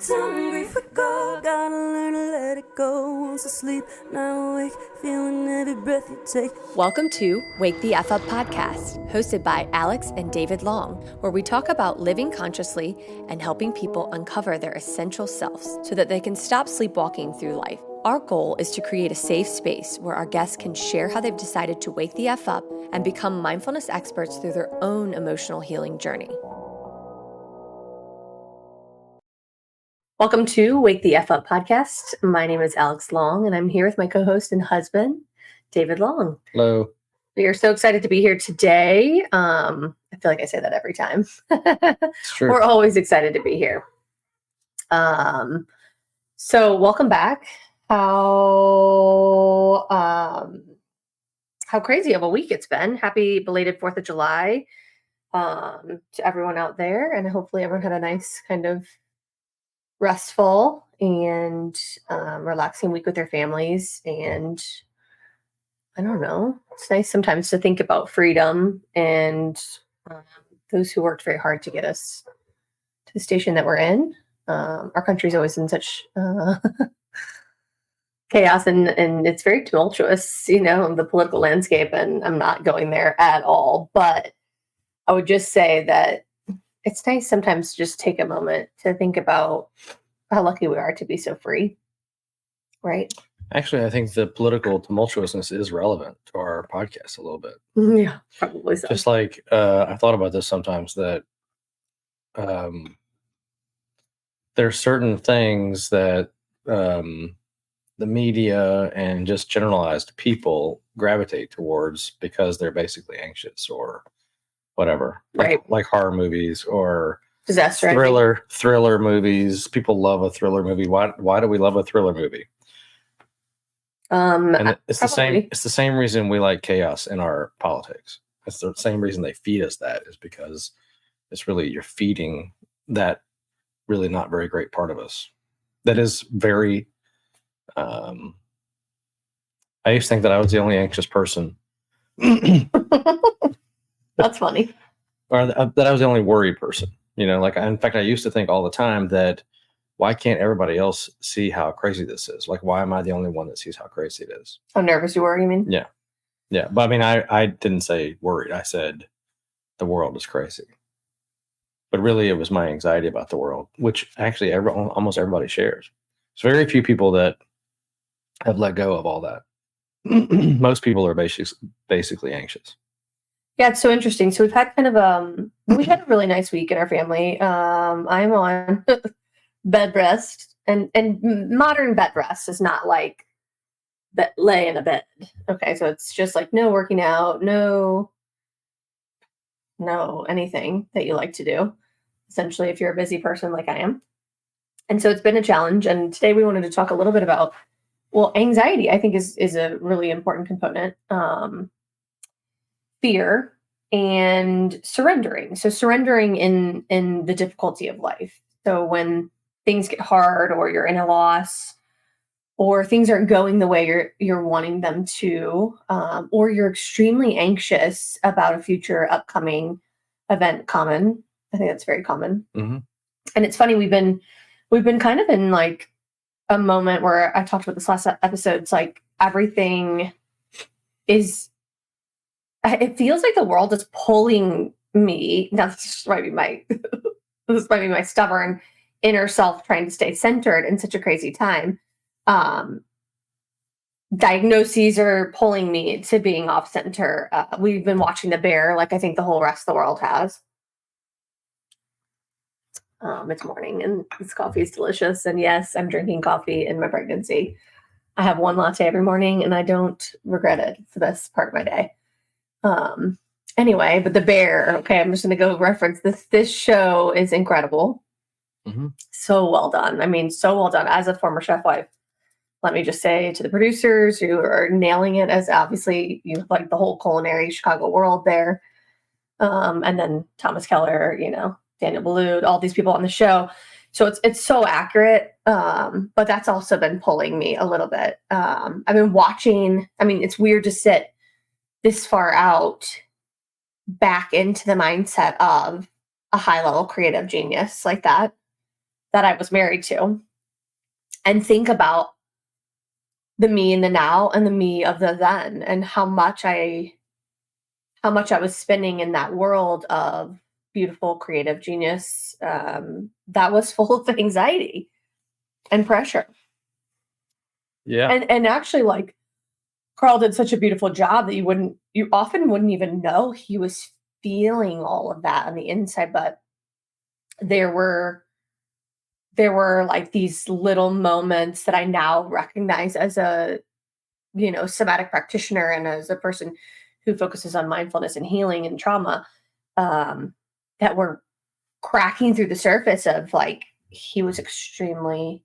time grief we go. Gotta learn to let it go. Once asleep, now awake, feeling every breath you take. Welcome to Wake the F Up podcast, hosted by Alix and David Long, where we talk about living consciously and helping people uncover their essential selves so that they can stop sleepwalking through life. Our goal is to create a safe space where our guests can share how they've decided to wake the F up and become mindfulness experts through their own emotional healing journey. Welcome to Wake the F Up podcast. My name is Alix Long, and I'm here with my co-host and husband, David Long. Hello. We are so excited to be here today. I feel like I say that every time. It's true. We're always excited to be here. So welcome back. How crazy of a week it's been. Happy belated 4th of July to everyone out there. And hopefully everyone had a nice kind of restful and relaxing week with their families. And I don't know, it's nice sometimes to think about freedom and those who worked very hard to get us to the station that we're in. Our country's always in such chaos and it's very tumultuous, the political landscape, and I'm not going there at all. But I would just say that it's nice sometimes to just take a moment to think about how lucky we are to be so free, right? Actually, I think the political tumultuousness is relevant to our podcast a little bit. Yeah, probably so. Just like I thought about this sometimes, that there are certain things that the media and just generalized people gravitate towards because they're basically anxious or whatever. Right. Like horror movies or disaster thriller movies. People love a thriller movie. Why do we love a thriller movie? And it's probably the same reason we like chaos in our politics. It's the same reason they feed us that, is because it's really, you're feeding that really not very great part of us. That is very, I used to think that I was the only anxious person. That's funny. Or that I was the only worried person. In fact, I used to think all the time that, why can't everybody else see how crazy this is? Like, why am I the only one that sees how crazy it is? How nervous you were, you mean? Yeah. Yeah. But I mean, I didn't say worried. I said the world is crazy. But really, it was my anxiety about the world, which actually almost everybody shares. There's very few people that have let go of all that. Most people are basically anxious. Yeah, it's so interesting. So we've had kind of we had a really nice week in our family. I'm on bed rest, and modern bed rest is not like that lay in a bed. Okay, so it's just like no working out, no anything that you like to do. Essentially, if you're a busy person like I am. And so it's been a challenge. And today we wanted to talk a little bit about, anxiety, I think is a really important component. Fear and surrendering. So surrendering in the difficulty of life. So when things get hard, or you're in a loss, or things aren't going the way you're wanting them to, or you're extremely anxious about a future upcoming event. Common. I think that's very common. Mm-hmm. And it's funny, we've been kind of in like a moment where I talked about this last episode. It's like everything is, it feels like the world is pulling me. Now this might be my stubborn inner self trying to stay centered in such a crazy time. Diagnoses are pulling me to being off center. We've been watching The Bear, like I think the whole rest of the world has. It's morning and this coffee is delicious. And yes, I'm drinking coffee in my pregnancy. I have one latte every morning and I don't regret it for this part of my day. Anyway, but The Bear, okay, I'm just going to go reference this. This show is incredible. Mm-hmm. So well done. I mean, so well done. As a former chef wife, let me just say to the producers who are nailing it, as obviously you like the whole culinary Chicago world there. And then Thomas Keller, Daniel Boulud, all these people on the show. So it's so accurate. But that's also been pulling me a little bit. I've been watching, it's weird to sit this far out back into the mindset of a high level creative genius like that. that I was married to and think about the me in the now and the me of the then, and how much I was spinning in that world of beautiful creative genius that was full of anxiety and pressure. Yeah. And actually, like, Carl did such a beautiful job that you often wouldn't even know he was feeling all of that on the inside. But there were like these little moments that I now recognize as a, somatic practitioner and as a person who focuses on mindfulness and healing and trauma, that were cracking through the surface of, like, he was extremely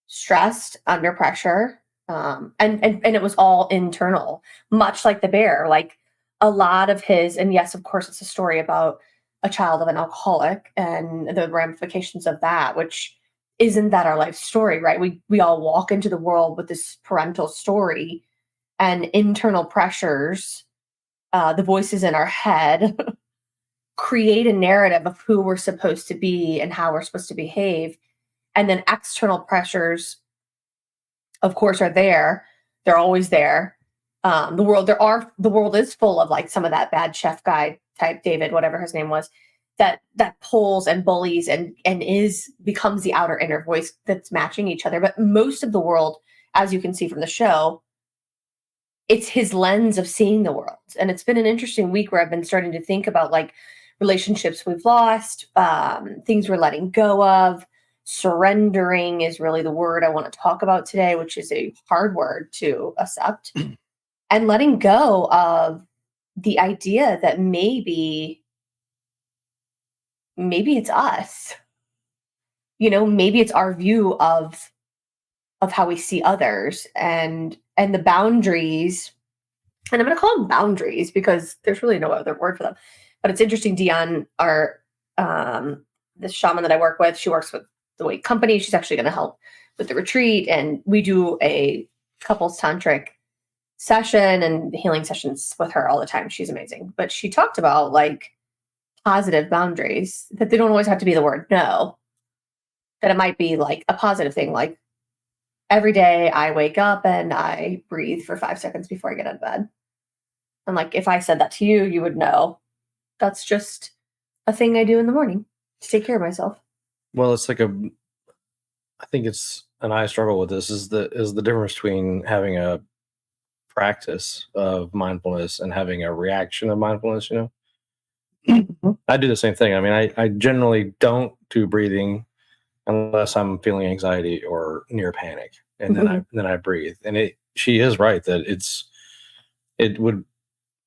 stressed, under pressure, and it was all internal, much like the bear. Like, a lot of his, and yes, of course, it's a story about a child of an alcoholic and the ramifications of that, which isn't that our life story, right? We all walk into the world with this parental story and internal pressures, the voices in our head create a narrative of who we're supposed to be and how we're supposed to behave. And then external pressures, of course, are there. They're always there. The world is full of, like, some of that bad chef guy type, David, whatever his name was, that pulls and bullies and becomes the outer inner voice that's matching each other. But most of the world, as you can see from the show, it's his lens of seeing the world. And it's been an interesting week where I've been starting to think about, like, relationships we've lost, things we're letting go of. Surrendering is really the word I want to talk about today, which is a hard word to accept. And letting go of the idea that maybe it's us. Maybe it's our view of how we see others, and the boundaries. And I'm going to call them boundaries because there's really no other word for them. But it's interesting. Dion, the shaman that I work with, she works with the Wake Company. She's actually going to help with the retreat, and we do a couples tantric session and healing sessions with her all the time. She's amazing. But she talked about, like, positive boundaries, that they don't always have to be the word no, that it might be like a positive thing, like, every day I wake up and I breathe for 5 seconds before I get out of bed. And, like, if I said that to you, you would know that's just a thing I do in the morning to take care of myself. Well, it's like I think it's, and I struggle with this, is the difference between having a practice of mindfulness and having a reaction of mindfulness, I do the same thing. I mean, I generally don't do breathing unless I'm feeling anxiety or near panic. And then I breathe. And she is right that it would,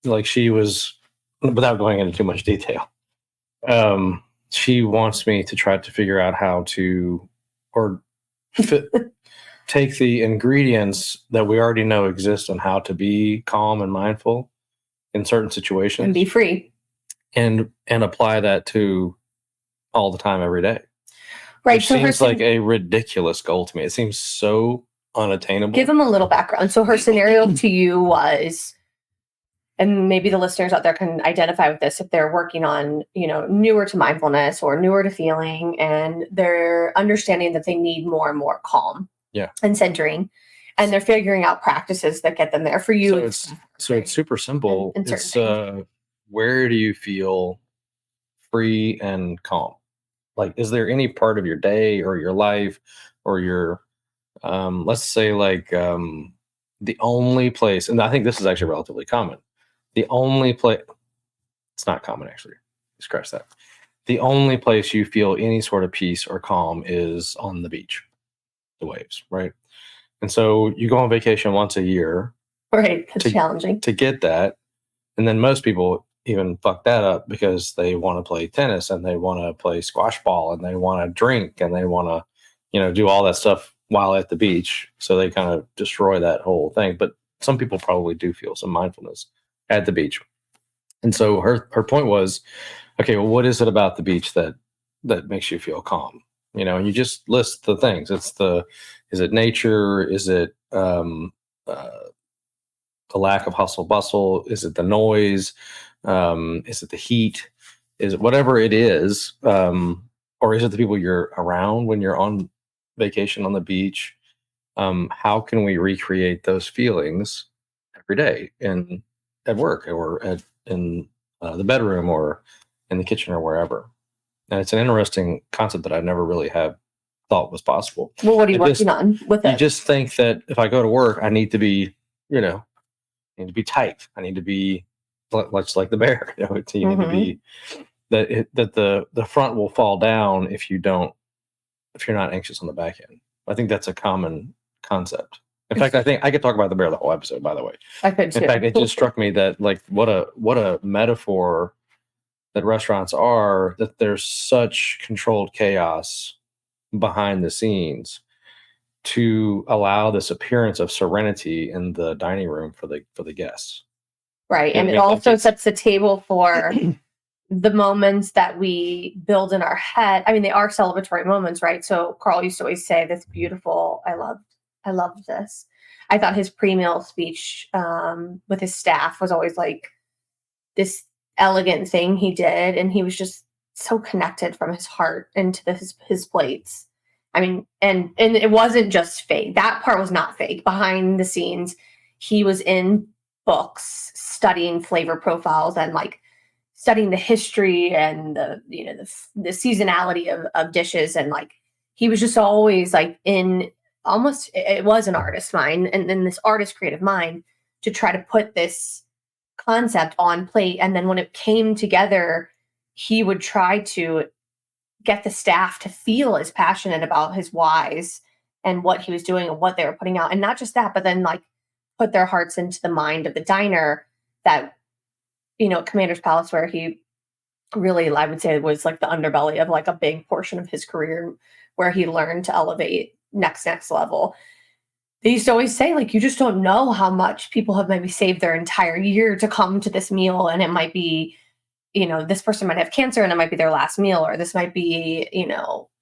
like, she was, without going into too much detail, she wants me to try to figure out how to, or take the ingredients that we already know exist on how to be calm and mindful in certain situations and be free, and apply that to all the time, every day. Right. Which seems like a ridiculous goal to me. It seems so unattainable. Give them a little background. So her scenario to you was, and maybe the listeners out there can identify with this if they're working on, newer to mindfulness or newer to feeling, and they're understanding that they need more and more calm, and centering, and they're figuring out practices that get them there. For you, so it's super simple. It's where do you feel free and calm? Like, is there any part of your day or your life or your, let's say, like, the only place, and I think this is actually relatively common. The only place, it's not common, actually. Scratch that. The only place you feel any sort of peace or calm is on the beach, the waves, right? And so you go on vacation once a year. Right. That's challenging. To get that. And then most people even fuck that up because they want to play tennis and they want to play squash ball and they want to drink and they want to, do all that stuff while at the beach. So they kind of destroy that whole thing. But some people probably do feel some mindfulness at the beach. And so her point was, okay, well, what is it about the beach that makes you feel calm? And you just list the things. Is it nature? Is it the lack of hustle bustle? Is it the noise? Is it the heat? Is it whatever it is? Or or is it the people you're around when you're on vacation on the beach? How can we recreate those feelings every day at work or in the bedroom or in the kitchen or wherever? And it's an interesting concept that I've never really have thought was possible. Well, what are you working on with You it? just think that if I go to work, I need to be, I need to be tight. I need to be much like the bear. You need to be that the front will fall down if you're not anxious on the back end. I think that's a common concept. In fact, I think I could talk about the bear the whole episode, by the way. I could too. In fact, it just struck me that like what a metaphor that restaurants are, that there's such controlled chaos behind the scenes to allow this appearance of serenity in the dining room for the guests. Right. And it also sets the table for the moments that we build in our head. I mean, they are celebratory moments, right? So Carl used to always say, "That's beautiful. I loved this." I thought his pre-meal speech with his staff was always like this elegant thing he did, and he was just so connected from his heart into his plates. I mean, and it wasn't just fake. That part was not fake. Behind the scenes, he was in books studying flavor profiles and like studying the history and the seasonality of dishes, and like he was just always like in almost, it was an artist mind and then this artist creative mind to try to put this concept on plate. And then when it came together, he would try to get the staff to feel as passionate about his whys and what he was doing and what they were putting out. And not just that, but then like put their hearts into the mind of the diner. That, Commander's Palace, where he really, I would say, was like the underbelly of like a big portion of his career, where he learned to elevate next level. They used to always say, like, you just don't know how much people have maybe saved their entire year to come to this meal. And it might be, this person might have cancer and it might be their last meal, or this might be,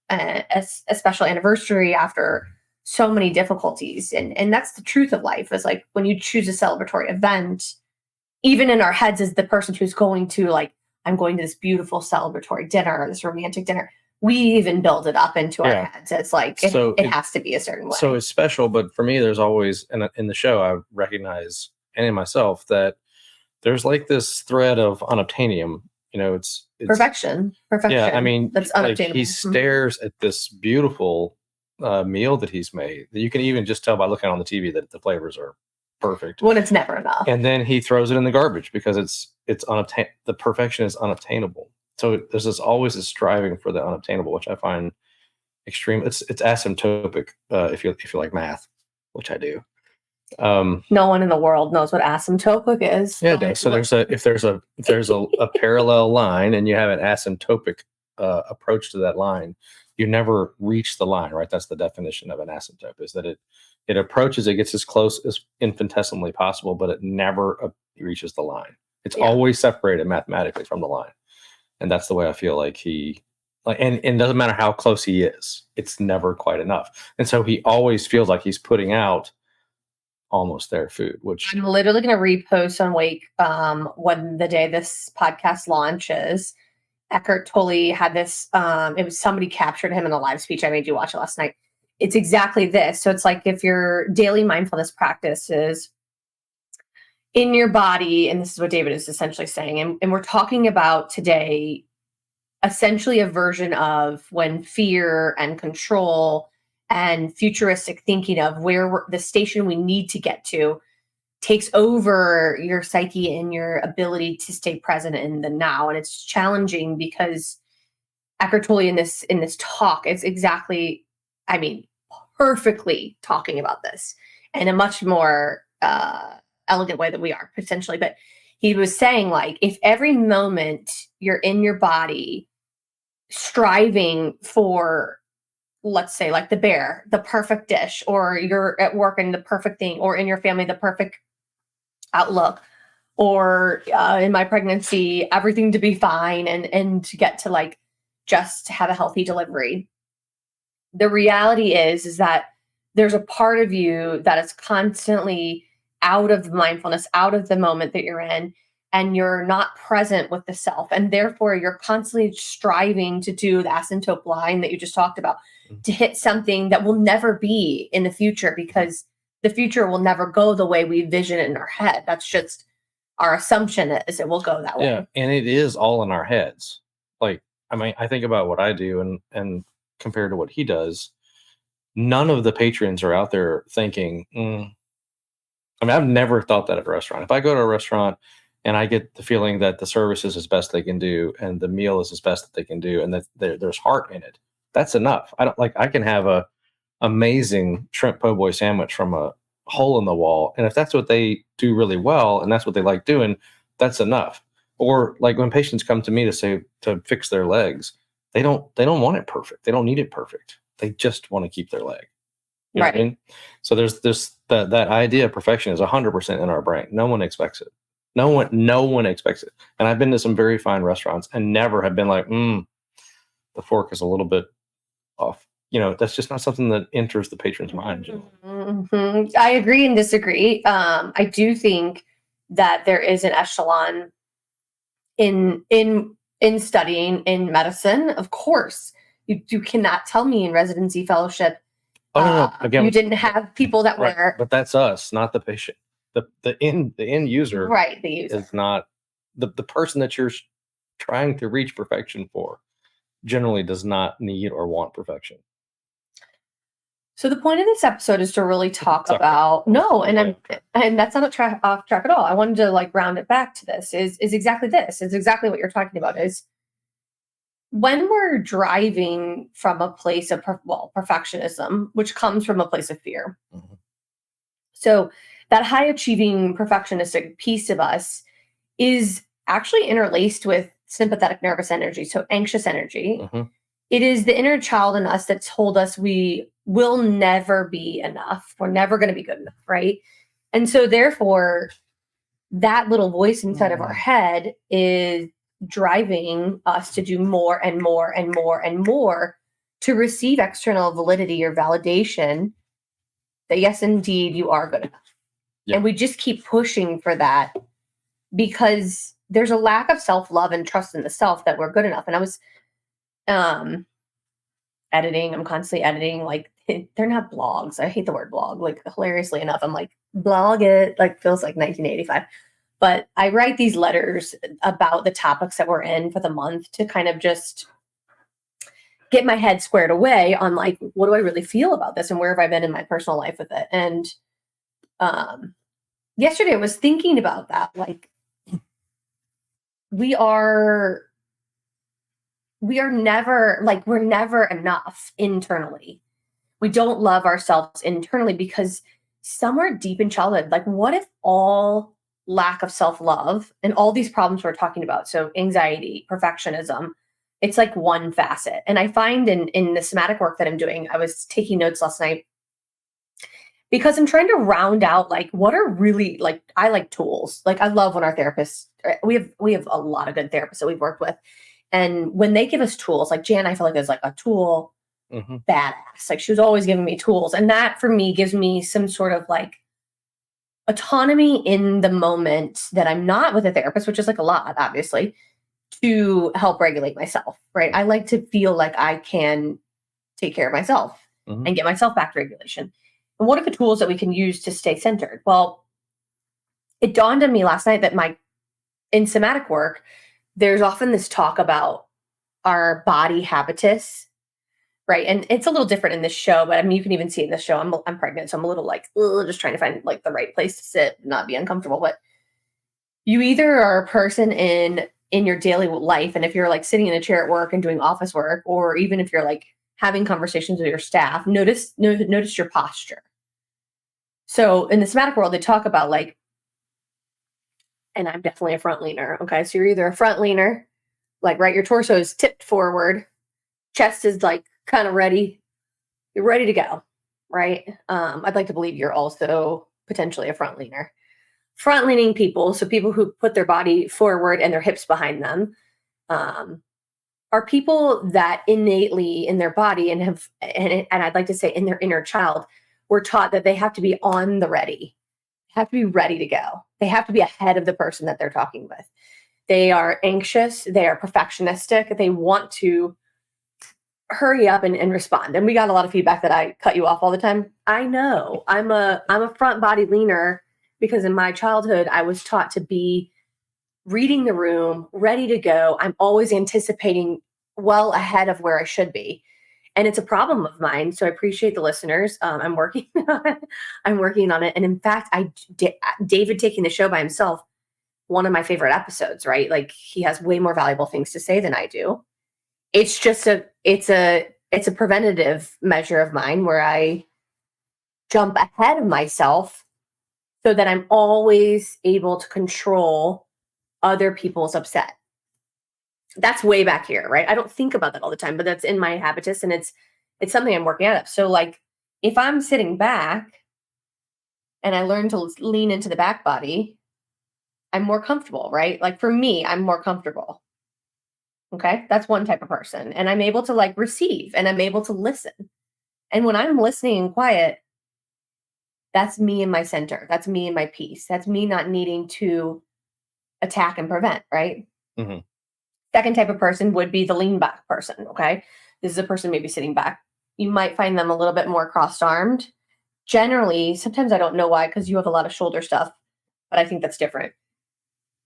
a special anniversary after so many difficulties. And that's the truth of life, is like when you choose a celebratory event, even in our heads as the person who's going to like, I'm going to this beautiful celebratory dinner, this romantic dinner, we even build it up into our heads. It's like, it has to be a certain way. So it's special, but for me, there's always, in the show, I recognize, and in myself, that there's like this thread of unobtainium. It's perfection. Yeah, I mean, that's like unobtainable. he stares at this beautiful meal that he's made. You can even just tell by looking on the TV that the flavors are perfect. When it's never enough. And then he throws it in the garbage because the perfection is unobtainable. So there's always this striving for the unobtainable, which I find extreme. It's asymptotic if you like math, which I do. No one in the world knows what asymptotic is. Yeah, so if there's a parallel line and you have an asymptotic approach to that line, you never reach the line, right? That's the definition of an asymptote, is that it approaches, it gets as close as infinitesimally possible, but it never reaches the line. It's always separated mathematically from the line. And that's the way I feel like and it doesn't matter how close he is, it's never quite enough. And so he always feels like he's putting out almost their food, which I'm literally going to repost on Wake when the day this podcast launches. Eckhart Tolle had this, it was somebody captured him in a live speech. I made you watch it last night. It's exactly this. So it's like if your daily mindfulness practice is in your body, and this is what David is essentially saying, and we're talking about today essentially a version of when fear and control and futuristic thinking of where the station we need to get to takes over your psyche and your ability to stay present in the now. And it's challenging because Eckhart Tolle in this talk is exactly, perfectly talking about this in a much more elegant way than we are potentially. But he was saying, like, if every moment you're in your body striving for, let's say, like the bear, the perfect dish, or you're at work and the perfect thing, or in your family, the perfect outlook, or in my pregnancy, everything to be fine and to get to like just have a healthy delivery. The reality is that there's a part of you that is constantly out of mindfulness, out of the moment that you're in. and you're not present with the self. And therefore, you're constantly striving to do the asymptote line that you just talked about, to hit something that will never be in the future, because the future will never go the way we vision it in our head. That's just our assumption is it will go that way. Yeah, and it is all in our heads. Like, I mean, I think about what I do and compared to what he does, none of the patrons are out there thinking, I mean, I've never thought that at a restaurant. If I go to a restaurant and I get the feeling that the service is as best they can do and the meal is as best that they can do and that there's heart in it, that's enough. I can have a amazing shrimp po' boy sandwich from a hole in the wall, and if that's what they do really well and that's what they like doing, that's enough. Or like when patients come to me to fix their legs, they don't want it perfect. They don't need it perfect. They just want to keep their leg. You know what I mean? So there's that idea of perfection is 100% in our brain. No one expects it. No one expects it. And I've been to some very fine restaurants and never have been like, the fork is a little bit off. That's just not something that enters the patron's mind. Mm-hmm. I agree and disagree. I do think that there is an echelon in studying in medicine. Of course, you cannot tell me in residency fellowship. Oh no! Again, you didn't have people that were. But that's us, not the patient. The end user, right? The user is not the person that you're trying to reach perfection for. Generally, does not need or want perfection. So the point of this episode is to really talk about and that's not off track at all. I wanted to like round it back to this is exactly this. It's exactly what you're talking about is when we're driving from a place of perfectionism, which comes from a place of fear. Mm-hmm. So that high achieving perfectionistic piece of us is actually interlaced with sympathetic nervous energy, so anxious energy. Mm-hmm. It is the inner child in us that told us we will never be enough. We're never going to be good enough, right? And so therefore, that little voice inside of our head is driving us to do more and more and more and more to receive external validity or validation that yes, indeed, you are good enough. Yep. And we just keep pushing for that because there's a lack of self-love and trust in the self that we're good enough. And I was editing. I'm constantly editing. Like, they're not blogs. I hate the word blog. Like, hilariously enough, I'm like, blog it. Like, feels like 1985. But I write these letters about the topics that we're in for the month to kind of just get my head squared away on like, what do I really feel about this and where have I been in my personal life with it? And yesterday I was thinking about that. Like, we're never enough internally. We don't love ourselves internally because somewhere deep in childhood, like what if all lack of self-love and all these problems we're talking about, so anxiety, perfectionism, it's like one facet. And I find in the somatic work that I'm doing, I was taking notes last night because I'm trying to round out like what are really like, I like tools. Like I love when our therapists, we have a lot of good therapists that we've worked with. And when they give us tools, like Jan, I feel like is like a tool badass. Like she was always giving me tools. And that for me gives me some sort of like autonomy in the moment that I'm not with a therapist, which is like a lot, obviously, to help regulate myself, right? I like to feel like I can take care of myself and get myself back to regulation. And what are the tools that we can use to stay centered? Well, it dawned on me last night that in somatic work, there's often this talk about our body habitus, right? And it's a little different in this show, but I mean, you can even see it in this show. I'm pregnant, so I'm a little like, just trying to find like the right place to sit, not be uncomfortable. But you either are a person in your daily life, and if you're like sitting in a chair at work and doing office work, or even if you're like having conversations with your staff, notice your posture. So in the somatic world, they talk about like, and I'm definitely a front leaner. Okay. So you're either a front leaner, like, right, your torso is tipped forward, chest is like kind of ready. You're ready to go. Right. I'd like to believe you're also potentially a front leaner. Front leaning people, so people who put their body forward and their hips behind them, are people that innately in their body and I'd like to say in their inner child were taught that they have to be on the ready, have to be ready to go. They have to be ahead of the person that they're talking with. They are anxious. They are perfectionistic. They want to hurry up and respond. And we got a lot of feedback that I cut you off all the time. I know. I'm a front body leaner because in my childhood, I was taught to be reading the room, ready to go. I'm always anticipating well ahead of where I should be. And it's a problem of mine. So I appreciate the listeners. I'm working on it. I'm working on it. And in fact, David taking the show by himself, one of my favorite episodes, right? Like he has way more valuable things to say than I do. It's just it's a preventative measure of mine where I jump ahead of myself so that I'm always able to control other people's upset. That's way back here, right? I don't think about that all the time, but that's in my habitus and it's something I'm working out of. So like if I'm sitting back and I learn to lean into the back body, I'm more comfortable, right? Like for me, I'm more comfortable. Okay. That's one type of person. And I'm able to like receive and I'm able to listen. And when I'm listening and quiet, that's me in my center. That's me in my peace. That's me not needing to attack and prevent, right? Mm-hmm. Second type of person would be the lean back person. Okay. This is a person maybe sitting back. You might find them a little bit more crossed-armed. Generally, sometimes I don't know why, because you have a lot of shoulder stuff, but I think that's different.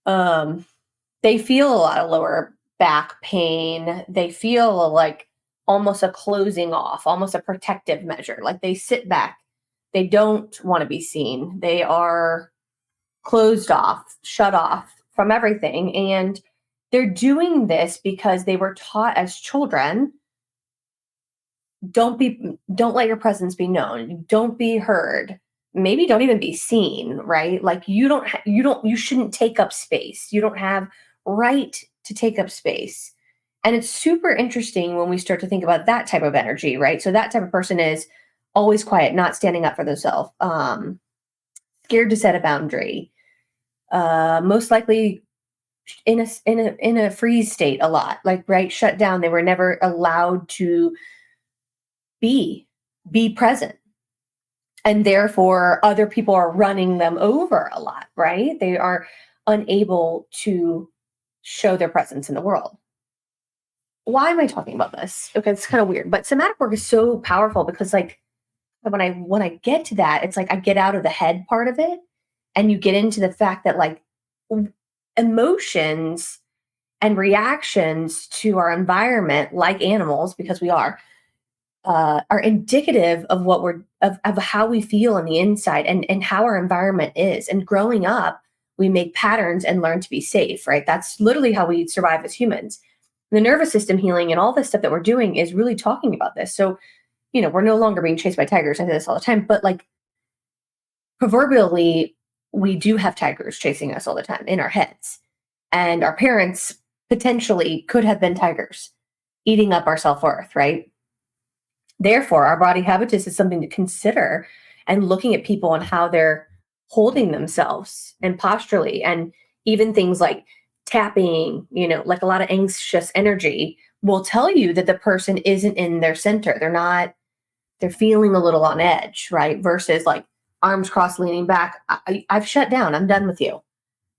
They feel a lot of lower back pain. They feel like almost a closing off, almost a protective measure. Like they sit back. They don't want to be seen. They are closed off, shut off from everything. And they're doing this because they were taught as children, don't let your presence be known. Don't be heard. Maybe don't even be seen, right? Like you shouldn't take up space. You don't have right to take up space. And it's super interesting when we start to think about that type of energy, right? So that type of person is always quiet, not standing up for themselves, scared to set a boundary, most likely in a freeze state a lot, like right, shut down. They were never allowed to be present. And therefore, other people are running them over a lot, right? They are unable to show their presence in the world. Why am I talking about this? Okay, it's kind of weird, but somatic work is so powerful because, like, when I get to that, it's like I get out of the head part of it, and you get into the fact that like emotions and reactions to our environment, like animals, because we are indicative of what of how we feel on the inside and how our environment is. And growing up, we make patterns and learn to be safe, right? That's literally how we survive as humans. The nervous system healing and all this stuff that we're doing is really talking about this. So, we're no longer being chased by tigers. I say this all the time, but like proverbially, we do have tigers chasing us all the time in our heads. And our parents potentially could have been tigers eating up our self-worth, right? Therefore, our body habitus is something to consider, and looking at people and how they're holding themselves and posturally, and even things like tapping, like a lot of anxious energy will tell you that the person isn't in their center. They're feeling a little on edge, right? Versus like arms crossed, leaning back. I've shut down. I'm done with you,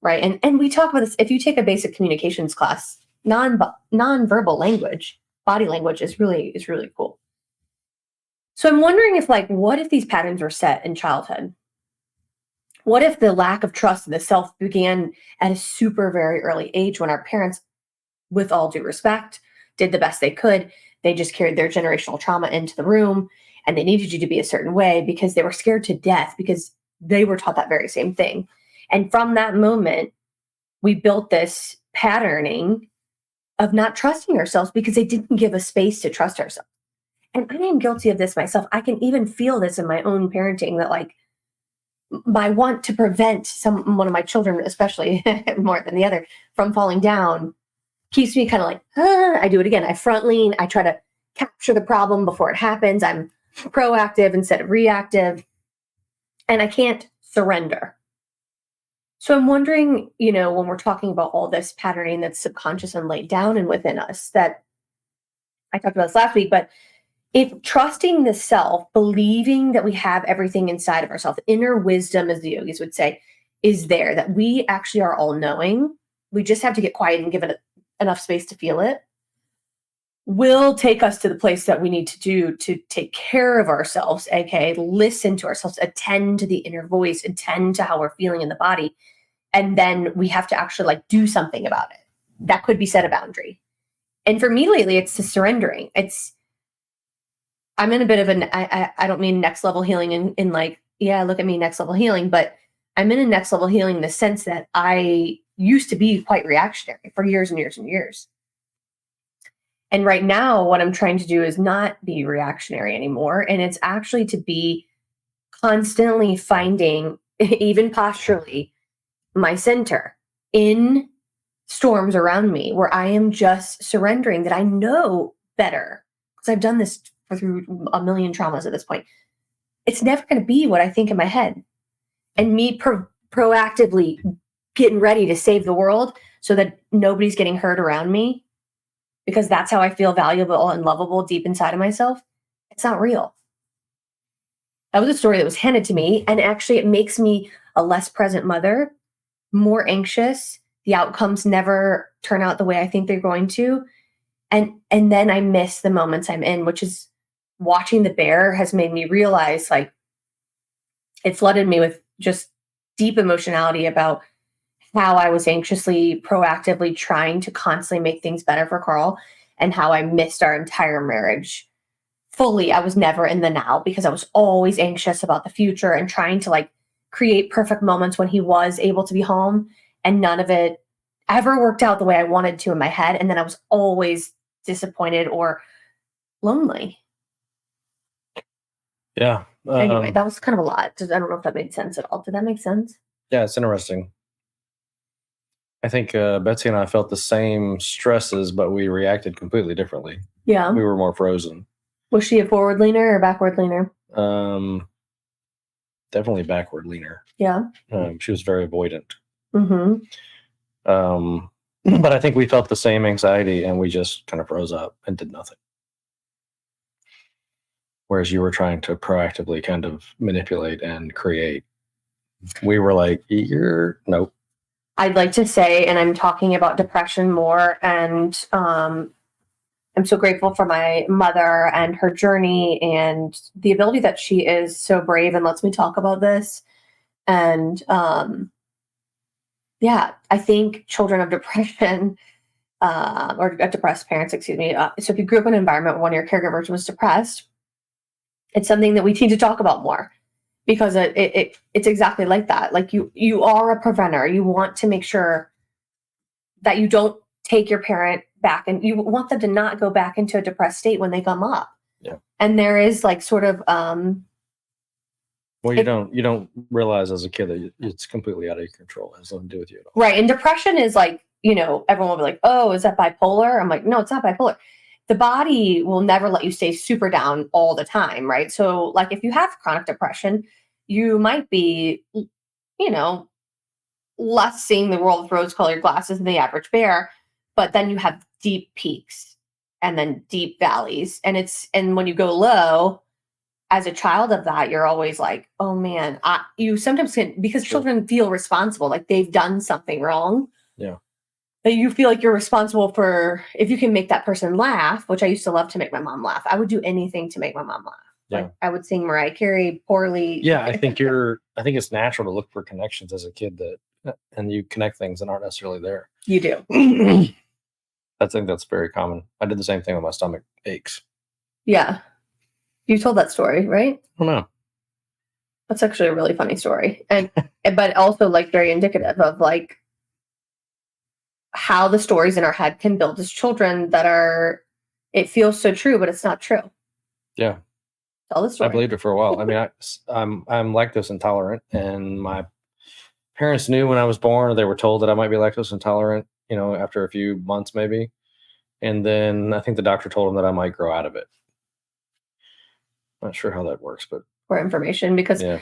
right? And we talk about this. If you take a basic communications class, non-verbal language, body language is really cool. So I'm wondering if what if these patterns were set in childhood? What if the lack of trust in the self began at a super very early age when our parents, with all due respect, did the best they could? They just carried their generational trauma into the room, and they needed you to be a certain way because they were scared to death because they were taught that very same thing. And from that moment, we built this patterning of not trusting ourselves because they didn't give us space to trust ourselves. And I am guilty of this myself. I can even feel this in my own parenting, that like my want to prevent one of my children, especially more than the other, from falling down keeps me kind of like, I do it again. I front lean. I try to capture the problem before it happens. I'm proactive instead of reactive. And I can't surrender. So I'm wondering, when we're talking about all this patterning that's subconscious and laid down and within us, that I talked about this last week, but if trusting the self, believing that we have everything inside of ourselves, inner wisdom, as the yogis would say, is there, that we actually are all knowing. We just have to get quiet and give it enough space to feel it, will take us to the place that we need to do to take care of ourselves, aka listen to ourselves, attend to the inner voice, attend to how we're feeling in the body. And then we have to actually like do something about it. That could be set a boundary. And for me lately, it's the surrendering. I'm in a bit of I don't mean next level healing in like, yeah, look at me, next level healing, but I'm in a next level healing in the sense that I used to be quite reactionary for years and years and years. And right now, what I'm trying to do is not be reactionary anymore. And it's actually to be constantly finding, even posturally, my center in storms around me where I am just surrendering that I know better because I've done this through a million traumas at this point. It's never going to be what I think in my head. And me proactively getting ready to save the world so that nobody's getting hurt around me, because that's how I feel valuable and lovable deep inside of myself. It's not real. That was a story that was handed to me. And actually, it makes me a less present mother, more anxious. The outcomes never turn out the way I think they're going to. And then I miss the moments I'm in, which is watching the bear has made me realize, like, it flooded me with just deep emotionality about how I was anxiously, proactively trying to constantly make things better for Carl, and how I missed our entire marriage fully. I was never in the now because I was always anxious about the future and trying to like create perfect moments when he was able to be home, and none of it ever worked out the way I wanted to in my head. And then I was always disappointed or lonely. Yeah. Anyway, that was kind of a lot. I don't know if that made sense at all. Did that make sense? Yeah, it's interesting. I think Betsy and I felt the same stresses, but we reacted completely differently. Yeah. We were more frozen. Was she a forward leaner or backward leaner? Definitely backward leaner. Yeah. She was very avoidant. Mm-hmm. But I think we felt the same anxiety, and we just kind of froze up and did nothing. Whereas you were trying to proactively kind of manipulate and create. We were like, nope. I'd like to say, and I'm talking about depression more, and I'm so grateful for my mother and her journey and the ability that she is so brave and lets me talk about this. And yeah, I think children of depression or depressed parents, excuse me. So if you grew up in an environment where one of your caregivers was depressed, it's something that we need to talk about more, because it's exactly like that. Like you are a preventer. You want to make sure that you don't take your parent back, and you want them to not go back into a depressed state when they come up. Yeah. And there is like sort of well, you don't realize as a kid that it's completely out of your control. It has nothing to do with you at all. Right. And depression is like, everyone will be like, oh, is that bipolar? I'm like, no, it's not bipolar. The body will never let you stay super down all the time, right? So like if you have chronic depression, you might be, less seeing the world with rose-colored glasses than the average bear, but then you have deep peaks and then deep valleys. And when you go low, as a child of that, you're always like, oh man, you sometimes can, because Sure. children feel responsible, like they've done something wrong. Yeah. That you feel like you're responsible for, if you can make that person laugh, which I used to love to make my mom laugh. I would do anything to make my mom laugh. Yeah. Like I would sing Mariah Carey poorly. Yeah, I think it's natural to look for connections as a kid, and you connect things that aren't necessarily there. You do. I think that's very common. I did the same thing with my stomach aches. Yeah. You told that story, right? I don't know. That's actually a really funny story. And but also like very indicative of like how the stories in our head can build as children it feels so true, but it's not true. Yeah. Tell the story. I believed it for a while. I mean, I'm lactose intolerant, and my parents knew when I was born, or they were told that I might be lactose intolerant, after a few months maybe. And then I think the doctor told them that I might grow out of it. Not sure how that works, but for information, because yeah.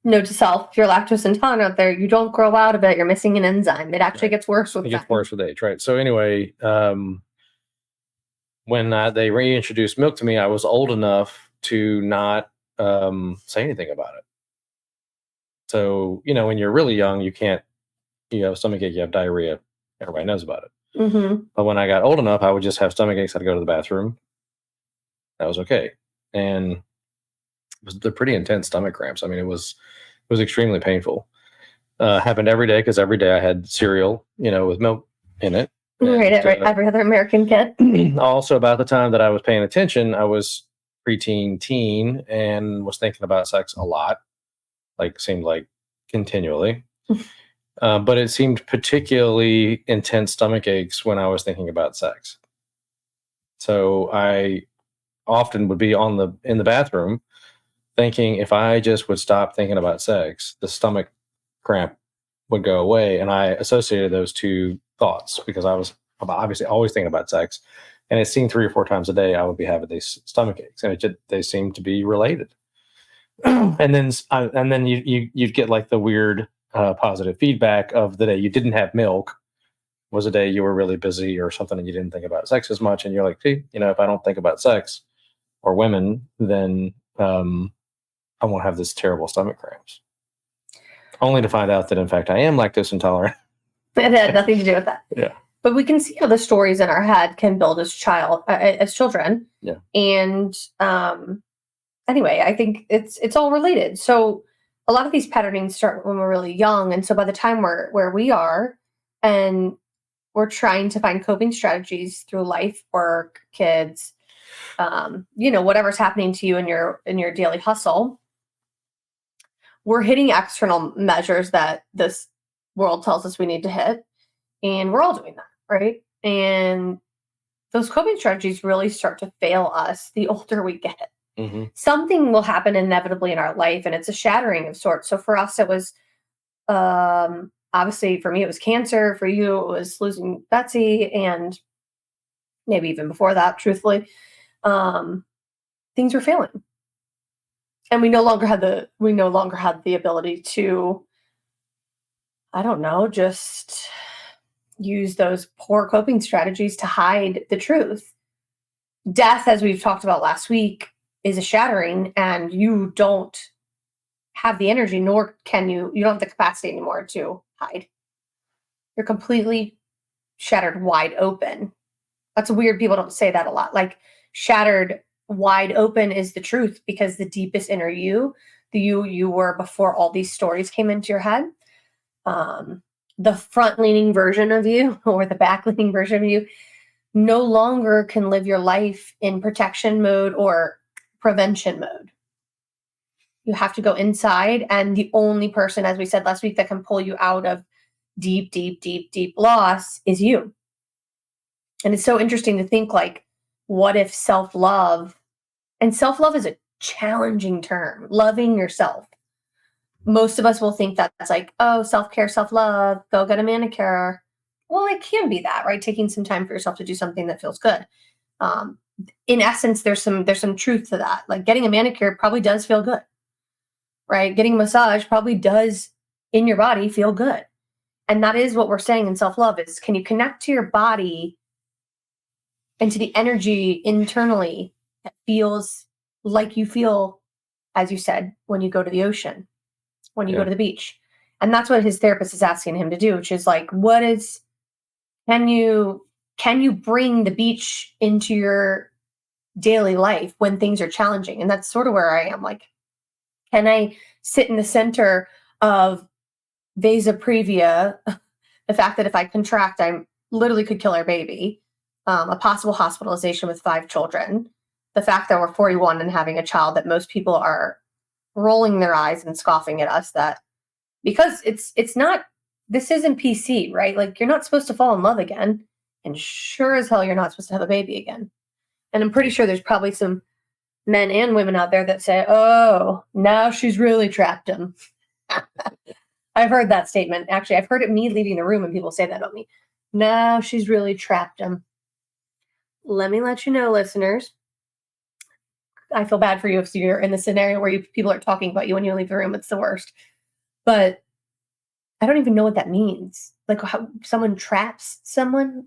Note to self, if you're lactose intolerant out there, you don't grow out of it. You're missing an enzyme. It actually gets worse with it gets worse with age, right? So anyway, when they reintroduced milk to me, I was old enough to not say anything about it. So, when you're really young, you have stomachache, you have diarrhea. Everybody knows about it. Mm-hmm. But when I got old enough, I would just have stomach aches. I'd go to the bathroom. That was okay. And they're pretty intense stomach cramps. I mean, it was extremely painful. Happened every day because every day I had cereal, with milk in it. Right, every other American kid. Also, about the time that I was paying attention, I was preteen, teen, and was thinking about sex a lot. Seemed like continually. But it seemed particularly intense stomach aches when I was thinking about sex. So I often would be in the bathroom thinking if I just would stop thinking about sex, the stomach cramp would go away. And I associated those two thoughts because I was obviously always thinking about sex. And it seemed 3 or 4 times a day I would be having these stomach aches, and they seemed to be related. and then you'd get like the weird positive feedback of the day you didn't have milk was a day you were really busy or something, and you didn't think about sex as much. And you're like, hey, if I don't think about sex or women, then I won't have this terrible stomach cramps. Only to find out that, in fact, I am lactose intolerant. It had nothing to do with that. Yeah. But we can see how the stories in our head can build as children. Yeah. And anyway, I think it's all related. So a lot of these patternings start when we're really young. And so by the time we're where we are and we're trying to find coping strategies through life, work, kids, whatever's happening to you in your daily hustle, we're hitting external measures that this world tells us we need to hit. And we're all doing that, right? And those coping strategies really start to fail us the older we get. Mm-hmm. Something will happen inevitably in our life, and it's a shattering of sorts. So for us, it was obviously, for me, it was cancer. For you, it was losing Betsy, and maybe even before that, truthfully, things were failing, and we no longer had the ability to, I don't know, just use those poor coping strategies to hide the truth. Death, as we've talked about last week, is a shattering, and you don't have the energy, nor can you don't have the capacity anymore to hide. You're completely shattered wide open. That's weird. People don't say that a lot. Like, shattered wide open is the truth, because the deepest inner you, the you were before all these stories came into your head, the front-leaning version of you or the back-leaning version of you no longer can live your life in protection mode or prevention mode. You have to go inside, and the only person, as we said last week, that can pull you out of deep, deep, deep, deep loss is you. And it's so interesting to think, like, what if self-love, and self-love is a challenging term, loving yourself. Most of us will think that's like, oh, self-care, self-love, go get a manicure. Well, it can be that, right? Taking some time for yourself to do something that feels good. In essence, there's some truth to that. Like, getting a manicure probably does feel good, right? Getting a massage probably does in your body feel good. And that is what we're saying in self-love is, can you connect to your body and to the energy internally that feels like you feel, as you said, when you go to the ocean, when you go to the beach. And that's what his therapist is asking him to do, which is like, can you bring the beach into your daily life when things are challenging? And that's sort of where I am. Like, can I sit in the center of vasa previa, the fact that if I contract, I literally could kill our baby, a possible hospitalization with 5 children, the fact that we're 41 and having a child that most people are rolling their eyes and scoffing at us, that because it's not, this isn't PC, right? Like, you're not supposed to fall in love again, and sure as hell you're not supposed to have a baby again. And I'm pretty sure there's probably some men and women out there that say, oh, now she's really trapped him. I've heard that statement. Actually, I've heard it me leaving the room, and people say that about me. Now she's really trapped him. Let me let you know, listeners, I feel bad for you if you're in the scenario where people are talking about you when you leave the room. It's the worst. But I don't even know what that means. Like, how someone traps someone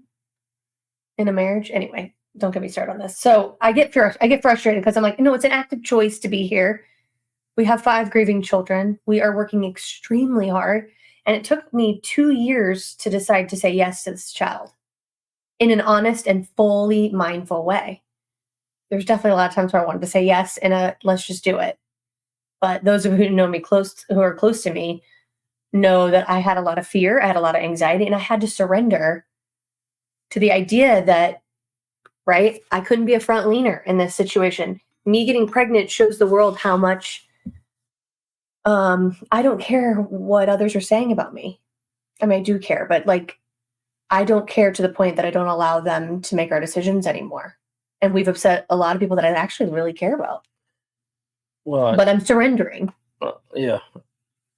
in a marriage. Anyway, don't get me started on this. So I get frustrated because I'm like, no, it's an active choice to be here. We have 5 grieving children. We are working extremely hard. And it took me 2 years to decide to say yes to this child in an honest and fully mindful way. There's definitely a lot of times where I wanted to say yes in a let's just do it. But those of you who know me who are close to me, know that I had a lot of fear, I had a lot of anxiety, and I had to surrender to the idea that, right, I couldn't be a front leaner in this situation. Me getting pregnant shows the world how much I don't care what others are saying about me. I mean, I do care, but like, I don't care to the point that I don't allow them to make our decisions anymore. And we've upset a lot of people that I actually really care about. Well, but I'm surrendering. Yeah.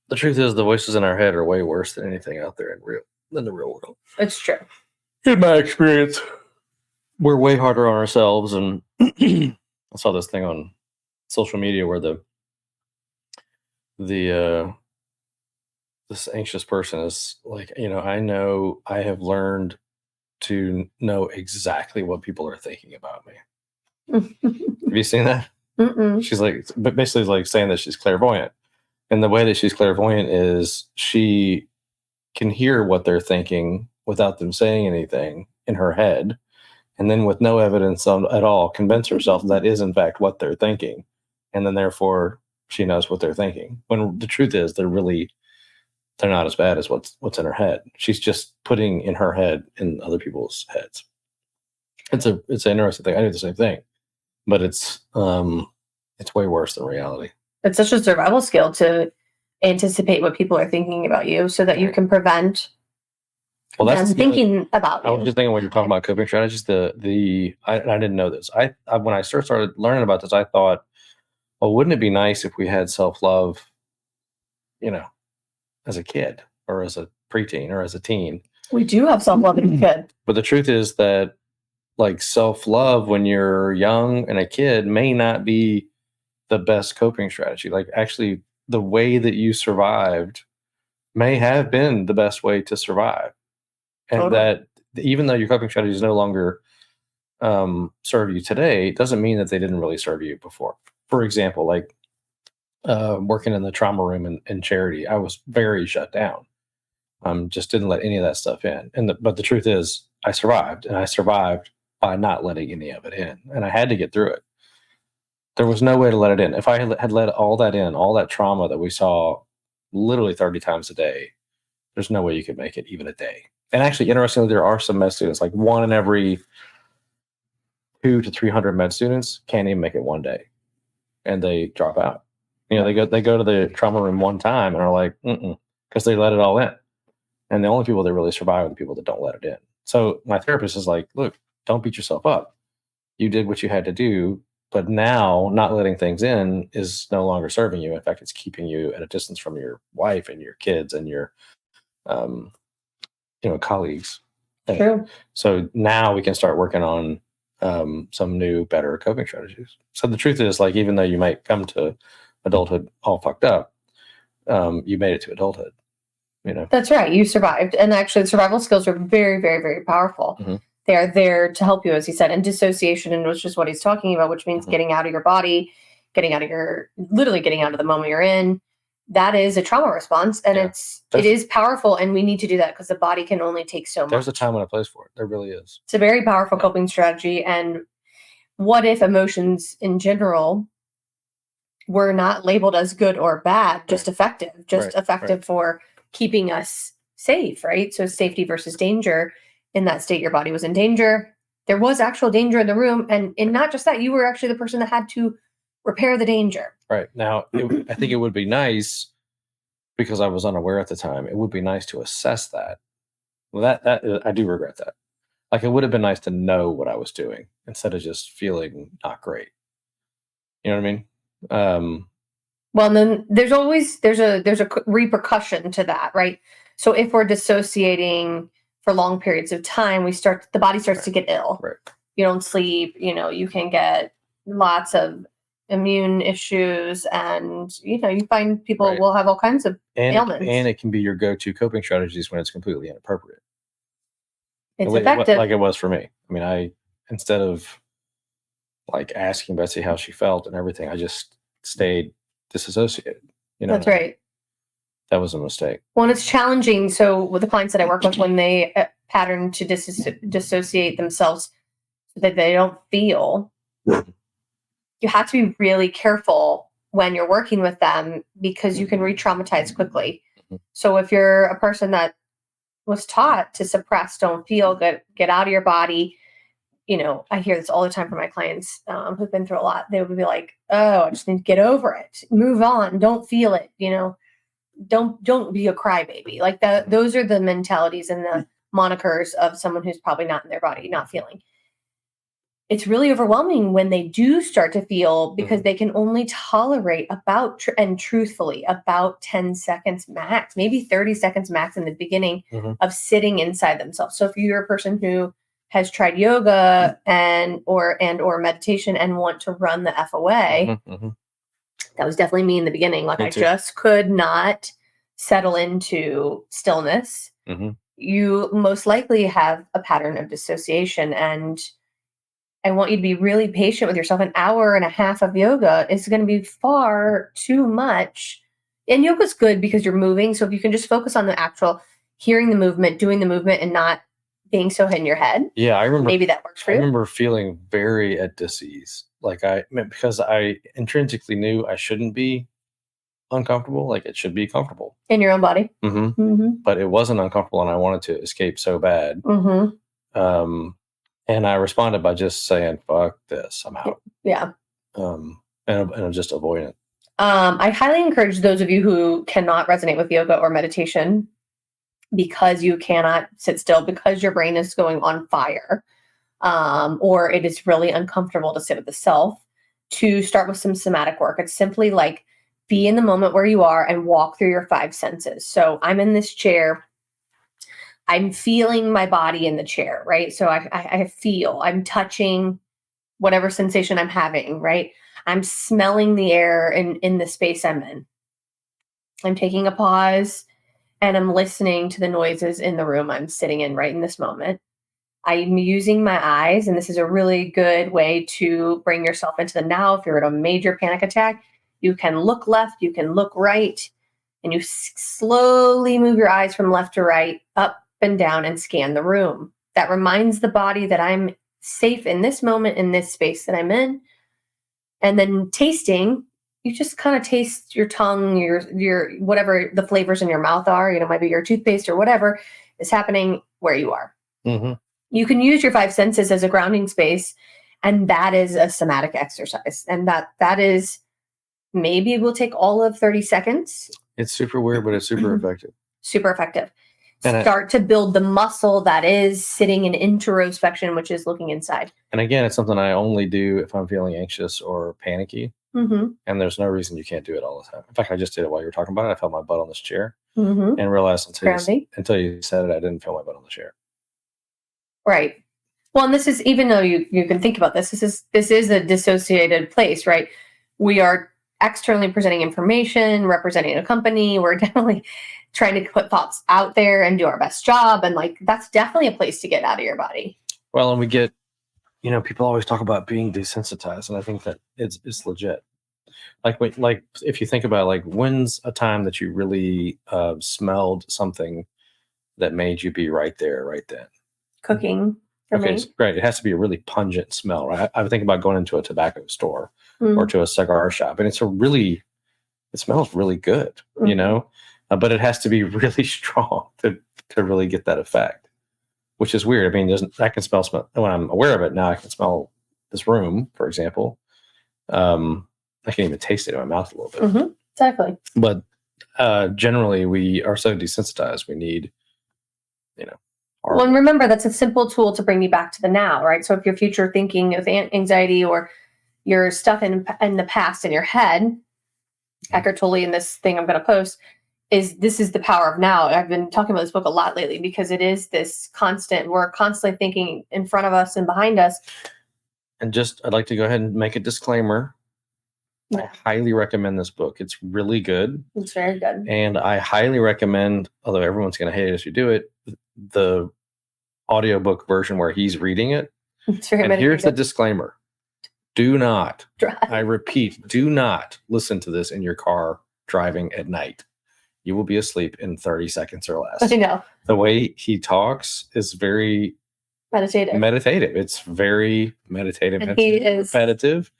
The truth is, the voices in our head are way worse than anything out there than the real world. It's true. In my experience, we're way harder on ourselves. And I saw this thing on social media where this anxious person is like, I know I have learned to know exactly what people are thinking about me. Have you seen that? Mm-mm. She's like, but basically like saying that she's clairvoyant. And the way that she's clairvoyant is she can hear what they're thinking without them saying anything in her head. And then with no evidence at all, convince herself that is in fact what they're thinking. And then therefore she knows what they're thinking. When the truth is they're not as bad as what's in her head. She's just putting in her head in other people's heads. It's an interesting thing. I do the same thing, but it's way worse than reality. It's such a survival skill to anticipate what people are thinking about you so that you can prevent them thinking about you. I was just thinking when you're talking about coping strategies, I didn't know this. I when I started learning about this, I thought, well, wouldn't it be nice if we had self-love, as a kid or as a preteen or as a teen? We do have self-love as a kid. But the truth is that like self-love when you're young and a kid may not be the best coping strategy. Like actually the way that you survived may have been the best way to survive. And totally. That even though your coping strategies no longer serve you today, it doesn't mean that they didn't really serve you before. For example, like working in the trauma room in charity, I was very shut down. Just didn't let any of that stuff in. But the truth is I survived, and I survived by not letting any of it in. And I had to get through it. There was no way to let it in. If I had let all that in, all that trauma that we saw literally 30 times a day, there's no way you could make it even a day. And actually, interestingly, there are some med students, like 1 in every 200 to 300 med students can't even make it one day, and they drop out. They go to the trauma room one time and are like, because they let it all in. And the only people that really survive are the people that don't let it in. So my therapist is like, look, don't beat yourself up. You did what you had to do, but now not letting things in is no longer serving you. In fact, it's keeping you at a distance from your wife and your kids and your colleagues. True. So now we can start working on some new, better coping strategies. So the truth is, like, even though you might come to adulthood all fucked up, you made it to adulthood. That's right. You survived. And actually, the survival skills are very, very, very powerful. Mm-hmm. They are there to help you, as he said, and dissociation, and which is what he's talking about, which means getting out of your body, literally getting out of the moment you're in. That is a trauma response, and it is powerful, and we need to do that because the body can only take so much. There's a time and a place for it. There really is. It's a very powerful coping strategy. And what if emotions in general were not labeled as good or bad, just effective, for keeping us safe, right? So safety versus danger. In that state, your body was in danger. There was actual danger in the room, and not just that, you were actually the person that had to repair the danger. Right. Now, I think it would be nice, because I was unaware at the time, it would be nice to assess that. Well, that I do regret that. Like, it would have been nice to know what I was doing instead of just feeling not great. You know what I mean? Well, and then there's a repercussion to that, right? So if we're dissociating for long periods of time, the body starts to get ill. Right. You don't sleep, you can get lots of immune issues, and you find people will have all kinds of ailments. And it can be your go-to coping strategies when it's completely inappropriate. It's effective. Like it was for me. I mean, instead of like asking Betsy how she felt and everything, I just stayed disassociated. You know, That's right. that was a mistake. Well, it's challenging. So with the clients that I work with, when they pattern to dissociate themselves so that they don't feel, you have to be really careful when you're working with them because you can re-traumatize quickly. So if you're a person that was taught to suppress, don't feel, get out of your body, you know, I hear this all the time from my clients who've been through a lot. They would be like, "Oh, I just need to get over it, move on, don't feel it, you know, don't be a crybaby." Like that. Those are the mentalities and the monikers of someone who's probably not in their body, not feeling. It's really overwhelming when they do start to feel because they can only tolerate about, and truthfully, about 10 seconds max, maybe 30 seconds max in the beginning of sitting inside themselves. So if you're a person who has tried yoga and or meditation and want to run the F away, that was definitely me in the beginning. Like I just could not settle into stillness. You most likely have a pattern of dissociation, and I want you to be really patient with yourself. An hour and a half of yoga is going to be far too much. And yoga's good because you're moving. So if you can just focus on the actual hearing the movement, doing the movement, and not being so in your head. Yeah, I remember. Maybe that works for you. I remember feeling very at dis-ease. Like because I intrinsically knew I shouldn't be uncomfortable. Like it should be comfortable. In your own body. But it wasn't uncomfortable and I wanted to escape so bad. And I responded by just saying, "Fuck this, I'm out." Yeah. And I'm just avoiding it. I highly encourage those of you who cannot resonate with yoga or meditation because you cannot sit still, because your brain is going on fire, or it is really uncomfortable to sit with the self, to start with some somatic work. It's simply like be in the moment where you are and walk through your 5 senses. So I'm in this chair. I'm feeling my body in the chair, right? So I feel, I'm touching whatever sensation I'm having, right? I'm smelling the air in the space I'm in. I'm taking a pause and I'm listening to the noises in the room I'm sitting in right in this moment. I'm using my eyes, and this is a really good way to bring yourself into the now. If you're in a major panic attack, you can look left, you can look right, and you slowly move your eyes from left to right, up and down, and scan the room. That reminds the body that I'm safe in this moment, in this space that I'm in. And then tasting, you just kind of taste your tongue, your whatever the flavors in your mouth are, you know, maybe your toothpaste or whatever is happening where you are. You can use your 5 senses as a grounding space, and that is a somatic exercise. And that is, maybe it will take all of 30 seconds. It's super weird, but it's super effective. Super effective. Start to build the muscle that is sitting in introspection, which is looking inside. And again, it's something I only do if I'm feeling anxious or panicky. And there's no reason you can't do it all the time. In fact, I just did it while you were talking about it. I felt my butt on this chair and realized until you said it, I didn't feel my butt on the chair. Right. Well, and this is, even though you can think about this is a dissociated place, right? We are externally presenting information, representing a company. We're definitely trying to put thoughts out there and do our best job. And like, that's definitely a place to get out of your body. Well, and we get, you know, people always talk about being desensitized. And I think that it's legit. Like if you think about, like, when's a time that you really smelled something that made you be right there, right then? Cooking. Okay, great. It has to be a really pungent smell, right? I would think about going into a tobacco store or to a cigar shop, and it smells really good, you know, but it has to be really strong to really get that effect, which is weird. I mean, I can smell when I'm aware of it now. I can smell this room, for example. I can even taste it in my mouth a little bit. Exactly. But generally, we are so desensitized. We need, you know. Well, and remember, that's a simple tool to bring you back to the now, right? So if you're future thinking with anxiety, or you're stuck in the past in your head, Eckhart Tolle, in this thing I'm going to post, this is the power of now. I've been talking about this book a lot lately because it is this constant, we're constantly thinking in front of us and behind us. And I'd like to go ahead and make a disclaimer. I highly recommend this book. It's really good. It's very good. And I highly recommend, although everyone's going to hate it if you do it, the audiobook version where he's reading it. It's very and meditative. Here's the disclaimer. Do not, drive. I repeat, do not listen to this in your car driving at night. You will be asleep in 30 seconds or less. I know. The way he talks is very Meditative. It's very meditative. And he is repetitive.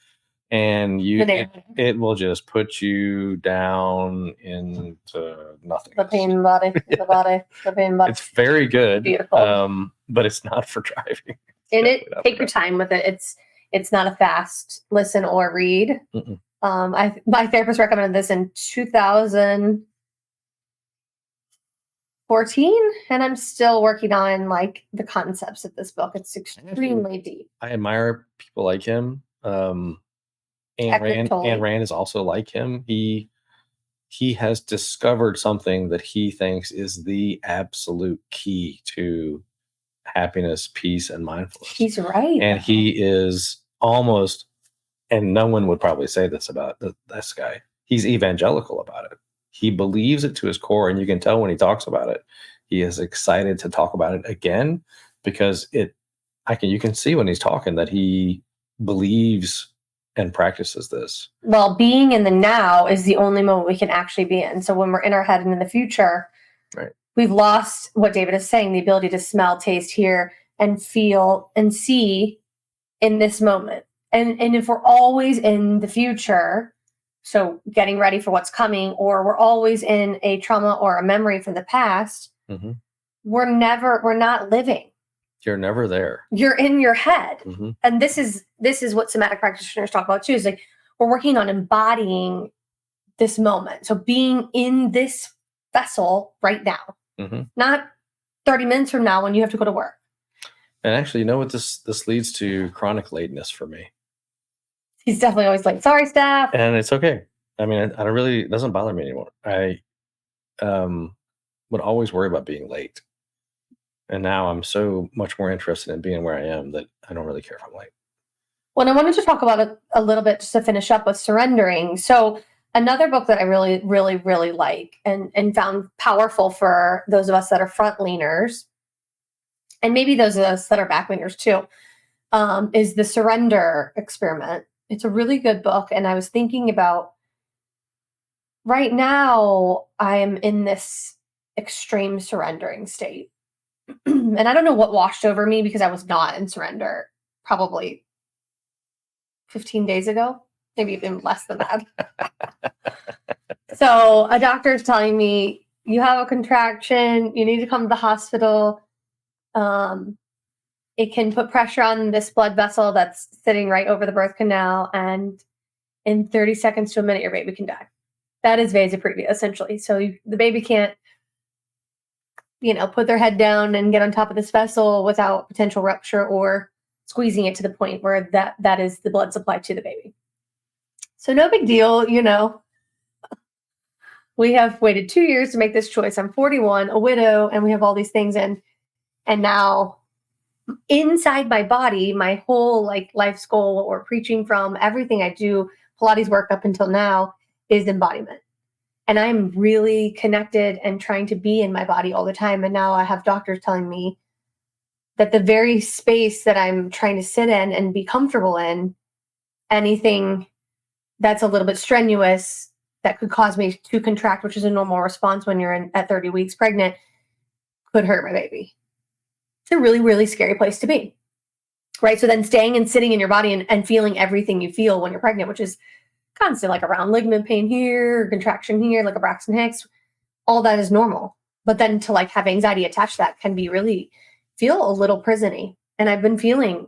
And the it will just put you down into nothing. The pain body. The pain body. It's very good. Beautiful. But it's not for driving. Take your time with it. It's not a fast listen or read. Mm-mm. My therapist recommended this in 2014, and I'm still working on like the concepts of this book. It's extremely deep. I admire people like him. Ayn Rand is also like him. He has discovered something that he thinks is the absolute key to happiness, peace, and mindfulness. He's right. And he is almost, and no one would probably say this about this guy, he's evangelical about it. He believes it to his core, and you can tell when he talks about it, he is excited to talk about it again, because you can see when he's talking that he believes and practices this. Well, being in the now is the only moment we can actually be in. So when we're in our head and in the future, right, we've lost what David is saying, the ability to smell, taste, hear, and feel and see in this moment. And if we're always in the future, so getting ready for what's coming, or we're always in a trauma or a memory from the past, mm-hmm. we're not living. You're never there. You're in your head. Mm-hmm. And this is what somatic practitioners talk about too, is like we're working on embodying this moment. So being in this vessel right now, mm-hmm. not 30 minutes from now when you have to go to work. And actually, you know what this leads to? Chronic lateness for me. He's definitely always like, sorry, staff. And it's okay. I mean, I don't really, it doesn't bother me anymore. I would always worry about being late. And now I'm so much more interested in being where I am that I don't really care if I'm late. Well, I wanted to talk about it a little bit just to finish up with surrendering. So another book that I really, really, really like and found powerful for those of us that are front leaners, and maybe those of us that are back leaners too, is The Surrender Experiment. It's a really good book. And I was thinking about right now, I'm in this extreme surrendering state. And I don't know what washed over me, because I was not in surrender probably 15 days ago, maybe even less than that. So a doctor is telling me, you have a contraction, you need to come to the hospital. It can put pressure on this blood vessel that's sitting right over the birth canal, and in 30 seconds to a minute, your baby can die. That is vasoprevia, essentially. So the baby can't, put their head down and get on top of this vessel without potential rupture or squeezing it to the point where that is the blood supply to the baby. So no big deal, We have waited 2 years to make this choice. I'm 41, a widow, and we have all these things. And now inside my body, my whole life's goal or preaching from everything I do, Pilates work up until now, is embodiment. And I'm really connected and trying to be in my body all the time. And now I have doctors telling me that the very space that I'm trying to sit in and be comfortable in, anything that's a little bit strenuous that could cause me to contract, which is a normal response when you're at 30 weeks pregnant, could hurt my baby. It's a really, really scary place to be. Right? So then staying and sitting in your body and feeling everything you feel when you're pregnant, which is constant, like around ligament pain here, contraction here, like a Braxton Hicks, all that is normal. But then to have anxiety attached to that can be really feel a little prisony. And I've been feeling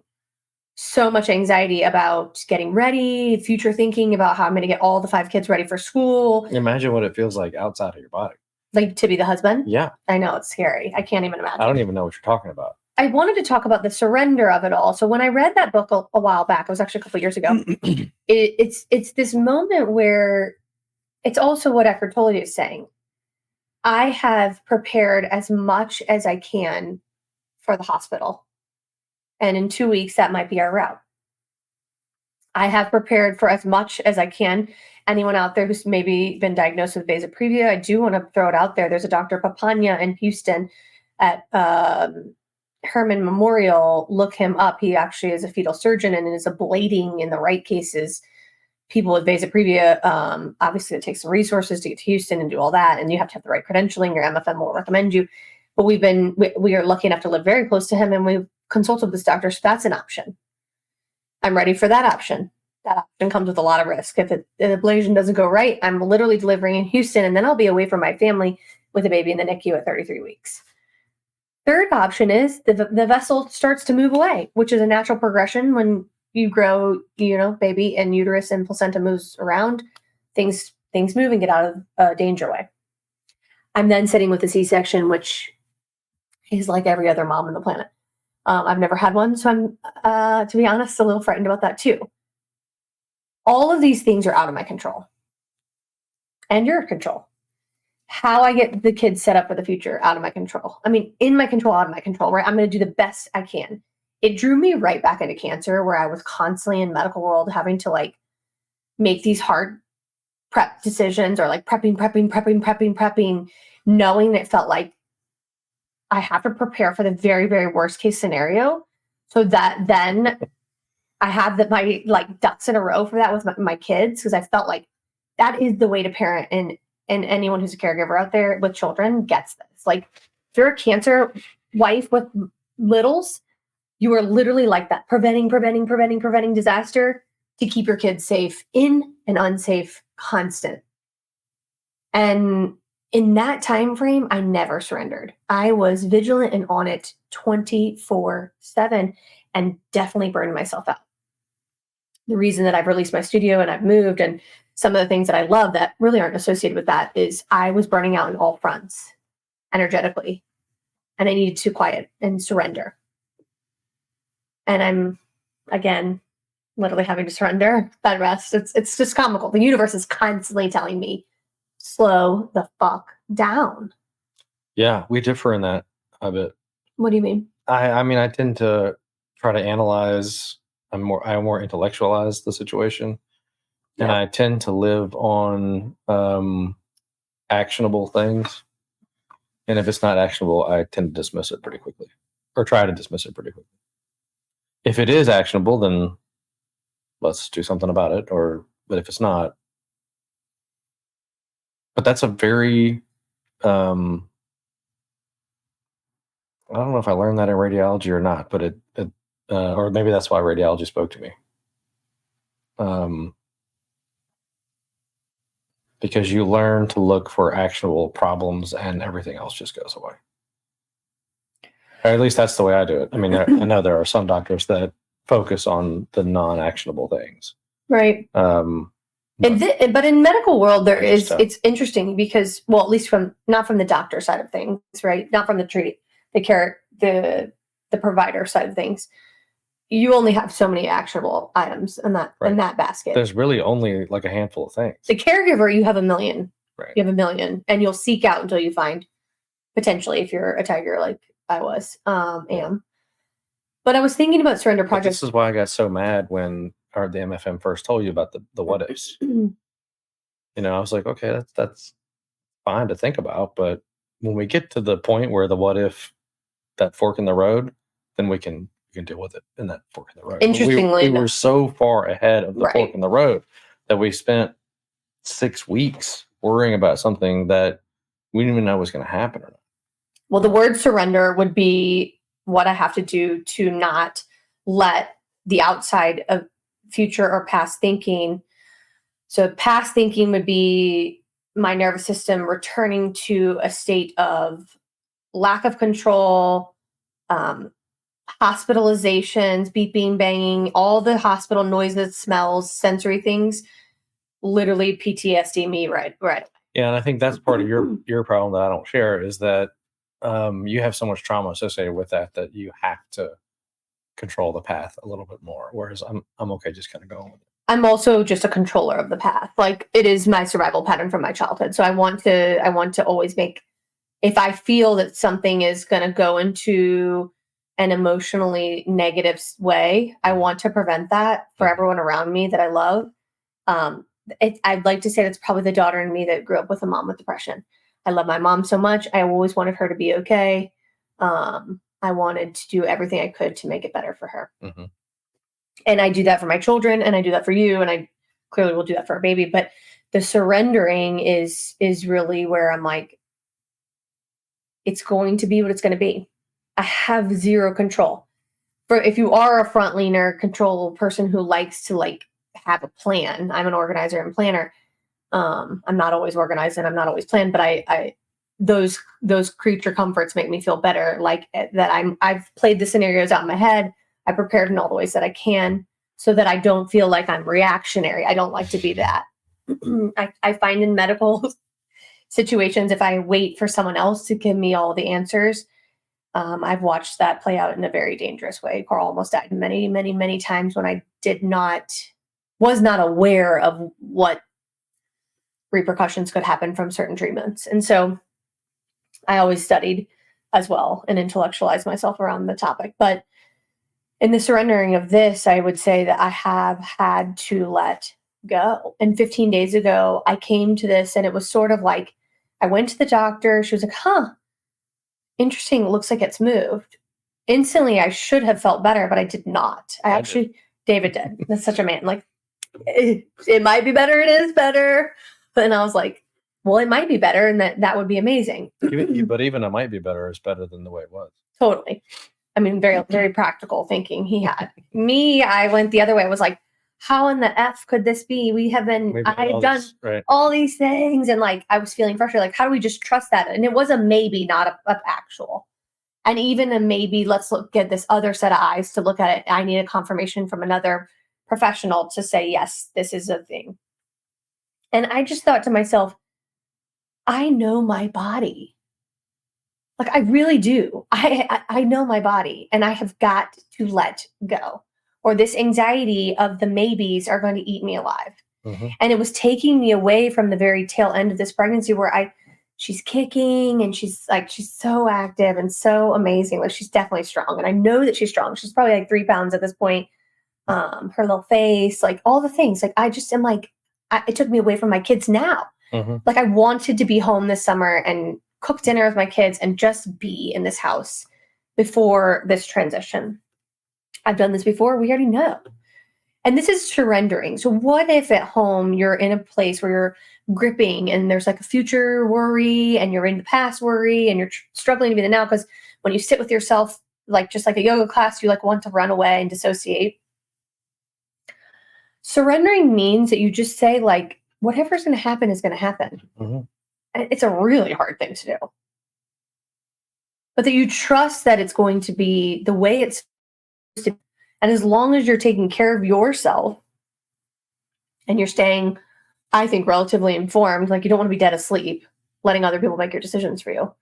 so much anxiety about getting ready, future thinking about how I'm going to get all the 5 kids ready for school. Imagine what it feels like outside of your body. Like to be the husband? Yeah. I know, it's scary. I can't even imagine. I don't even know what you're talking about. I wanted to talk about the surrender of it all. So when I read that book a while back, it was actually a couple of years ago, it's this moment where it's also what Eckhart Tolle is saying. I have prepared as much as I can for the hospital. And in 2 weeks, that might be our route. I have prepared for as much as I can. Anyone out there who's maybe been diagnosed with vasoprevia, I do want to throw it out there. There's a Dr. Papania in Houston at Herman Memorial, look him up. He actually is a fetal surgeon and is ablating in the right cases people with vasoprevia. Obviously, it takes some resources to get to Houston and do all that, and you have to have the right credentialing. Your MFM will recommend you. But we are lucky enough to live very close to him, and we've consulted with this doctor, so that's an option. I'm ready for that option. That option comes with a lot of risk. If the ablation doesn't go right, I'm literally delivering in Houston, and then I'll be away from my family with a baby in the NICU at 33 weeks. Third option is the vessel starts to move away, which is a natural progression when you grow, baby and uterus and placenta moves around, things move and get out of danger way. I'm then sitting with a C-section, which is like every other mom on the planet. I've never had one, so I'm, to be honest, a little frightened about that too. All of these things are out of my control. And your control. How I get the kids set up for the future, out of my control. I mean, in my control, out of my control, right? I'm going to do the best I can. It drew me right back into cancer, where I was constantly in medical world having to like make these hard prep decisions, or like prepping, knowing it felt like I have to prepare for the very, very worst case scenario, so that then I have my like ducks in a row for that with my kids, because I felt like that is the way to parent, and anyone who's a caregiver out there with children gets this. Like, if you're a cancer wife with littles, you are literally like that, preventing disaster to keep your kids safe in an unsafe constant. And in that time frame, I never surrendered. I was vigilant and on it 24/7, and definitely burned myself out. The reason that I've released my studio and I've moved, and some of the things that I love that really aren't associated with that, is I was burning out on all fronts energetically, and I needed to quiet and surrender. And I'm, again, literally having to surrender, bed rest. It's just comical. The universe is constantly telling me, slow the fuck down. Yeah, we differ in that a bit. What do you mean? I mean, I tend to try to analyze. I more intellectualize the situation, and I tend to live on actionable things. And if it's not actionable, I tend to dismiss it pretty quickly, or try to dismiss it pretty quickly. If it is actionable, then let's do something about it. But if it's not, but that's a very, I don't know if I learned that in radiology or not, but or maybe that's why radiology spoke to me. Because you learn to look for actionable problems, and everything else just goes away. Or at least that's the way I do it. I mean, I know there are some doctors that focus on the non-actionable things. Right. But in medical world, it's interesting because, well, at least not from the doctor side of things, right? Not from the provider side of things. You only have so many actionable items in that basket. There's really only like a handful of things. The caregiver, you have a million. Right. You have a million, and you'll seek out until you find, potentially, if you're a tiger like I was, am. But I was thinking about surrender projects. This is why I got so mad when the MFM first told you about the what ifs. I was like, okay, that's fine to think about, but when we get to the point where the what if, that fork in the road, then we can deal with it in that fork in the road. Interestingly, we were so far ahead of the fork in the road that we spent 6 weeks worrying about something that we didn't even know was going to happen or not. Well, the word surrender would be what I have to do to not let the outside of future or past thinking. So past thinking would be my nervous system returning to a state of lack of control, hospitalizations, beeping, banging, all the hospital noises, smells, sensory things, literally PTSD me right. Yeah, and I think that's part of your problem that I don't share, is that you have so much trauma associated with that you have to control the path a little bit more, whereas I'm okay just kind of going with it. I'm also just a controller of the path. Like, it is my survival pattern from my childhood. So I want to always make, if I feel that something is going to go into an emotionally negative way, I want to prevent that for everyone around me that I love. I'd like to say that's probably the daughter in me that grew up with a mom with depression. I love my mom so much. I always wanted her to be okay. I'm I wanted to do everything I could to make it better for her. Mhm. And I do that for my children, and I do that for you, and I clearly will do that for our baby. But the surrendering is really where I'm like, it's going to be what it's going to be. I have zero control. For if you are a front leaner, control person who likes to like have a plan, I'm an organizer and planner. I'm not always organized and I'm not always planned, but I those creature comforts make me feel better. Like that I've played the scenarios out in my head. I prepared in all the ways that I can so that I don't feel like I'm reactionary. I don't like to be that. I find in medical situations, if I wait for someone else to give me all the answers, I've watched that play out in a very dangerous way. Carl almost died many, many, many times when I was not aware of what repercussions could happen from certain treatments. And so I always studied as well and intellectualized myself around the topic. But in the surrendering of this, I would say that I have had to let go. And 15 days ago, I came to this and it was sort of like I went to the doctor. She was like, interesting. It looks like it's moved. Instantly, I should have felt better, but I did not. David did. That's such a man. Like, it might be better. It is better. But then I was like, well, it might be better, and that would be amazing. But even it might be better is better than the way it was. Totally. I mean, very, very practical thinking he had. Me, I went the other way. I was like, how in the F could this be? I've done all these things. And like, I was feeling frustrated. Like, how do we just trust that? And it was a maybe, not a actual. And even a maybe, let's get this other set of eyes to look at it. I need a confirmation from another professional to say, yes, this is a thing. And I just thought to myself, I know my body. Like, I really do. I know my body, and I have got to let go, or this anxiety of the maybes are going to eat me alive. Mm-hmm. And it was taking me away from the very tail end of this pregnancy where she's kicking and she's so active and so amazing. Like, she's definitely strong. And I know that she's strong. She's probably like 3 pounds at this point. Her little face, like all the things, like I just am like, it took me away from my kids now. Mm-hmm. Like, I wanted to be home this summer and cook dinner with my kids and just be in this house before this transition. I've done this before. We already know. And this is surrendering. So what if at home you're in a place where you're gripping and there's like a future worry and you're in the past worry and you're struggling to be the now? Because when you sit with yourself, like just like a yoga class, you like want to run away and dissociate. Surrendering means that you just say like, whatever's going to happen is going to happen. Mm-hmm. And it's a really hard thing to do. But that you trust that it's going to be the way it's supposed to be. And as long as you're taking care of yourself and you're staying, I think, relatively informed, like you don't want to be dead asleep, letting other people make your decisions for you.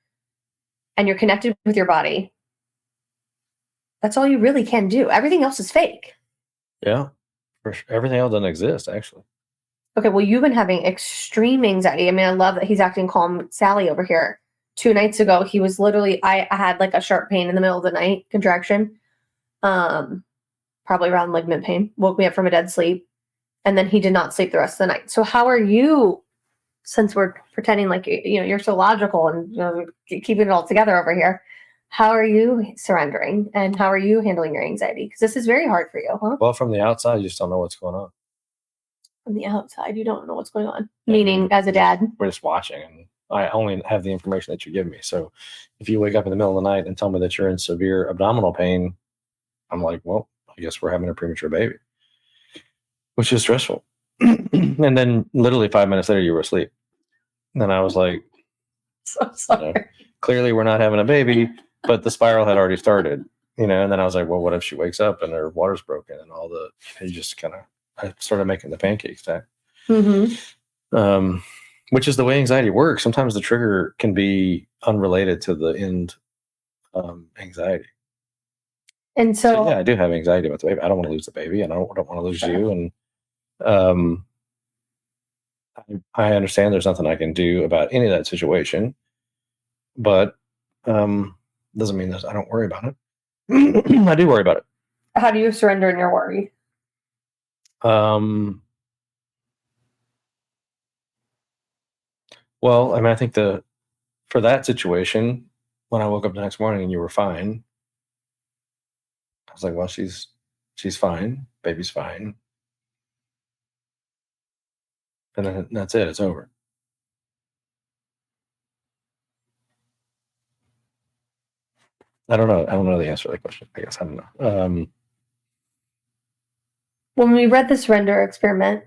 And you're connected with your body. That's all you really can do. Everything else is fake. Yeah. Everything else doesn't exist, actually. Okay, well, you've been having extreme anxiety. I mean, I love that he's acting calm. Sally over here, 2 nights ago, he was literally, I had like a sharp pain in the middle of the night, contraction, probably around ligament pain, woke me up from a dead sleep, and then he did not sleep the rest of the night. So how are you, since we're pretending like, you're so logical and keeping it all together over here, how are you surrendering and how are you handling your anxiety? Because this is very hard for you, huh? Well, from the outside, you just don't know what's going on. From the outside, you don't know what's going on. Yeah, meaning, as a dad, we're just watching, and I only have the information that you give me. So if you wake up in the middle of the night and tell me that you're in severe abdominal pain, I'm like, well, I guess we're having a premature baby, which is stressful. And then literally 5 minutes later, you were asleep. And then I was like, so sorry. Clearly we're not having a baby, but the spiral had already started, and then I was like, well, what if she wakes up and her water's broken and all you just kind of, I started making the pancake stack. Mm-hmm. Which is the way anxiety works. Sometimes the trigger can be unrelated to the end anxiety. And so yeah, I do have anxiety about the baby. I don't want to lose the baby, and I don't want to lose you. And I understand there's nothing I can do about any of that situation, but doesn't mean that I don't worry about it. I do worry about it. How do you surrender in your worry? Well, I mean, I think for that situation, when I woke up the next morning and you were fine, I was like, well, she's fine. Baby's fine. And then that's it. It's over. I don't know. I don't know the answer to that question. I guess I don't know. When we read the surrender experiment,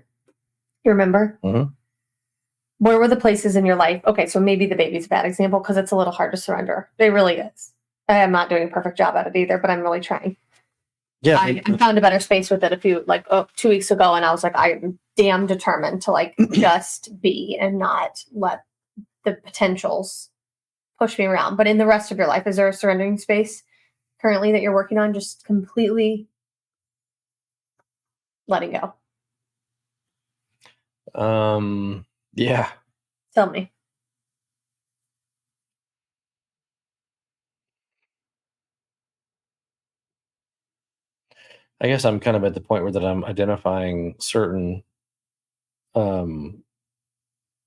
you remember? Mhm. Where were the places in your life? Okay, so maybe the baby's a bad example because it's a little hard to surrender. It really is. I am not doing a perfect job at it either, but I'm really trying. Yeah, I found a better space with it 2 weeks ago, and I was like, I'm damn determined to like just be and not let the potentials push me around. But in the rest of your life, is there a surrendering space currently that you're working on, just completely letting go? yeah. Tell me. I guess I'm kind of at the point where that I'm identifying certain, I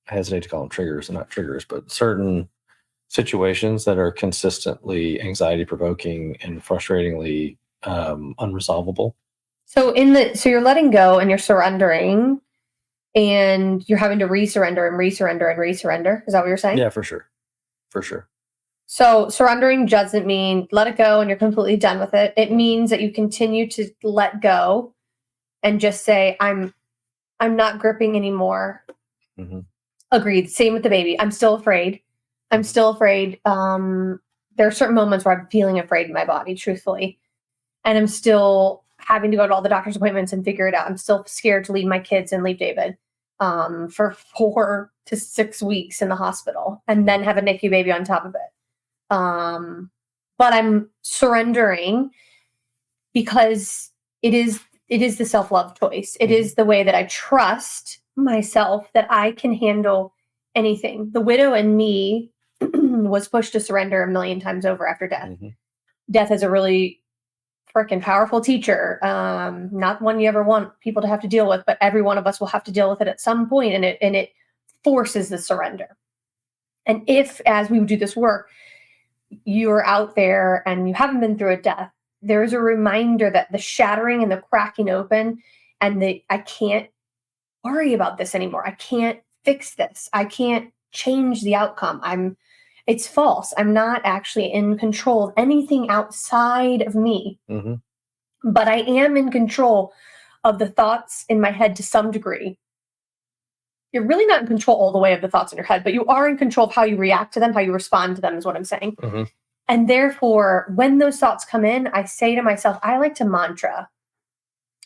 hesitate to call them triggers, and not triggers, but certain situations that are consistently anxiety provoking and frustratingly unresolvable. So you're letting go and you're surrendering, and you're having to resurrender and resurrender and resurrender. Is that what you're saying? Yeah, for sure. For sure. So surrendering doesn't mean let it go and you're completely done with it. It means that you continue to let go and just say, I'm not gripping anymore. Mm-hmm. Agreed. Same with the baby. I'm still afraid. I'm still afraid. There are certain moments where I'm feeling afraid in my body, truthfully. And I'm still having to go to all the doctor's appointments and figure it out. I'm still scared to leave my kids and leave David for 4 to 6 weeks in the hospital and then have a NICU baby on top of it. But I'm surrendering because it is the self-love choice. It is the way that I trust myself that I can handle anything. The widow in me was pushed to surrender a million times over after death. Mm-hmm. Death is a really freaking powerful teacher. Not one you ever want people to have to deal with, but every one of us will have to deal with it at some point, and it forces the surrender. And if, as we do this work, you're out there and you haven't been through a death, there's a reminder that the shattering and the cracking open and I can't worry about this anymore. I can't fix this. I can't change the outcome. It's false. I'm not actually in control of anything outside of me. Mm-hmm. But I am in control of the thoughts in my head to some degree. You're really not in control all the way of the thoughts in your head, but you are in control of how you react to them, how you respond to them is what I'm saying. Mm-hmm. And therefore, when those thoughts come in, I say to myself, I like to mantra.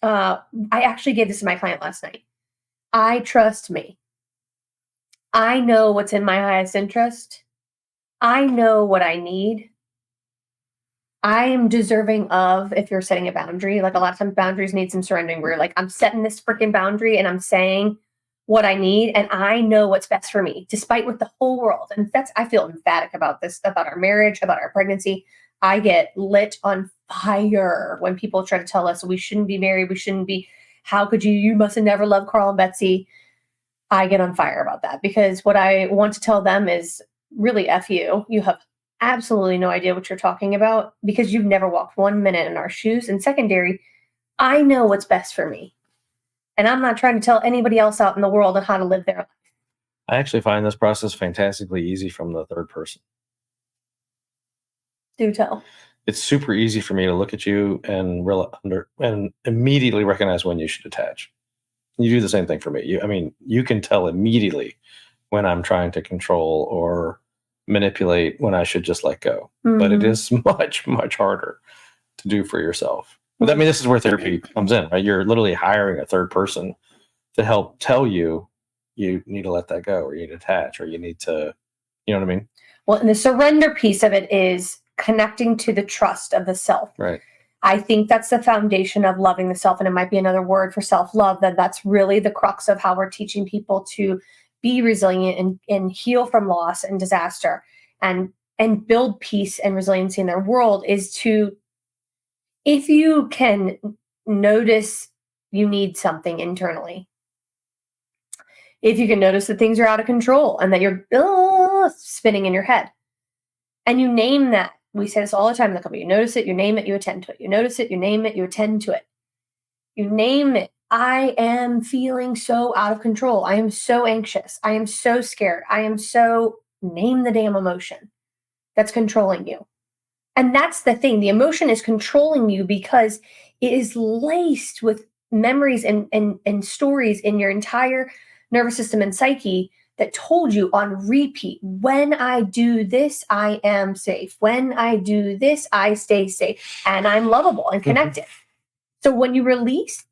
I actually gave this to my client last night. I trust me. I know what's in my highest interest. I know what I need. I am deserving of, if you're setting a boundary, like a lot of times boundaries need some surrendering where you're like, I'm setting this freaking boundary and I'm saying what I need and I know what's best for me, despite what the whole world. And I feel emphatic about this, about our marriage, about our pregnancy. I get lit on fire when people try to tell us we shouldn't be married, we shouldn't be, how could you must have never loved Carl and Betsy. I get on fire about that because what I want to tell them is really F you. You have absolutely no idea what you're talking about because you've never walked 1 minute in our shoes. And secondary, I know what's best for me. And I'm not trying to tell anybody else out in the world on how to live their life. I actually find this process fantastically easy from the third person. Do tell. It's super easy for me to look at you and immediately recognize when you should attach. You do the same thing for me. You can tell immediately when I'm trying to control or manipulate when I should just let go. Mm-hmm. But it is much, much harder to do for yourself. But I mean, this is where therapy comes in, right? You're literally hiring a third person to help tell you need to let that go, or you need to attach, or you need to, you know what I mean? Well, and the surrender piece of it is connecting to the trust of the self. Right. I think that's the foundation of loving the self. And it might be another word for self-love, that's really the crux of how we're teaching people to be resilient and heal from loss and disaster and build peace and resiliency in their world is to, if you can notice you need something internally, if you can notice that things are out of control and that you're spinning in your head, and you name that We say this all the time in the company. You notice it, you name it, you attend to it. You notice it, you name it, you attend to it. You name it. I am feeling so out of control. I am so anxious. I am so scared. Name the damn emotion that's controlling you. And that's the thing. The emotion is controlling you because it is laced with memories and stories in your entire nervous system and psyche that told you on repeat, when I do this, I am safe. When I do this, I stay safe. And I'm lovable and connected. So when you release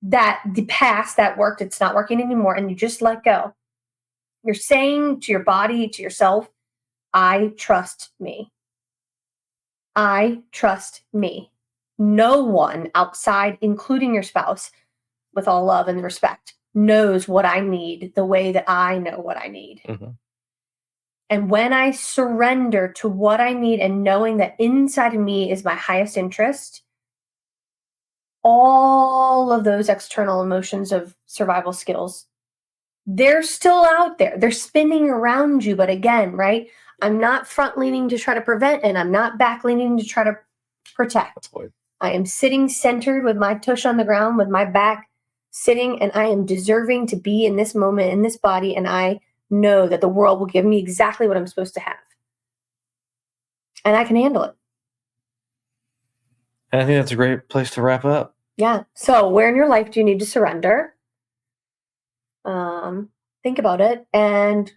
that, the past that worked, it's not working anymore, and you just let go, you're saying to your body, to yourself, I trust me. I trust me. No one outside, including your spouse, with all love and respect, knows what I need the way that I know what I need. Mm-hmm. And when I surrender to what I need and knowing that inside of me is my highest interest, all of those external emotions of survival skills, they're still out there. They're spinning around you. But again, right? I'm not front leaning to try to prevent, and I'm not back leaning to try to protect. I am sitting centered with my tush on the ground, with my back sitting, and I am deserving to be in this moment, in this body, and I know that the world will give me exactly what I'm supposed to have. And I can handle it. And I think that's a great place to wrap up. Yeah. So where in your life do you need to surrender? Think about it. And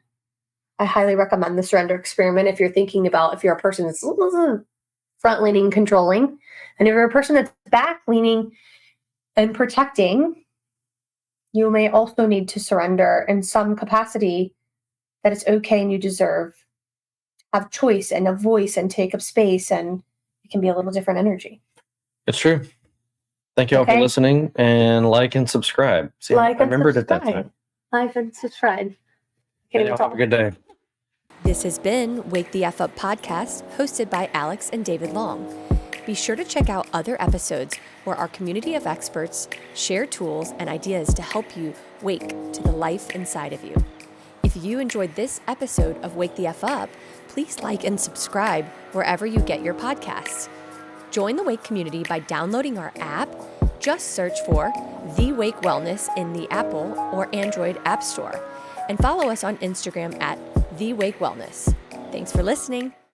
I highly recommend the surrender experiment if you're thinking about, if you're a person that's front leaning, controlling, and if you're a person that's back leaning and protecting, you may also need to surrender in some capacity, that it's okay and you deserve to have choice and a voice and take up space, and it can be a little different energy. It's true. Thank you all for listening, and like and subscribe. See, I remembered it that time. Like and subscribe. Have a good day. This has been Wake the F Up podcast, hosted by Alix and David Long. Be sure to check out other episodes where our community of experts share tools and ideas to help you wake to the life inside of you. If you enjoyed this episode of Wake the F Up, please like and subscribe wherever you get your podcasts. Join the Wake community by downloading our app. Just search for The Wake Wellness in the Apple or Android App Store. And follow us on Instagram at The Wake Wellness. Thanks for listening.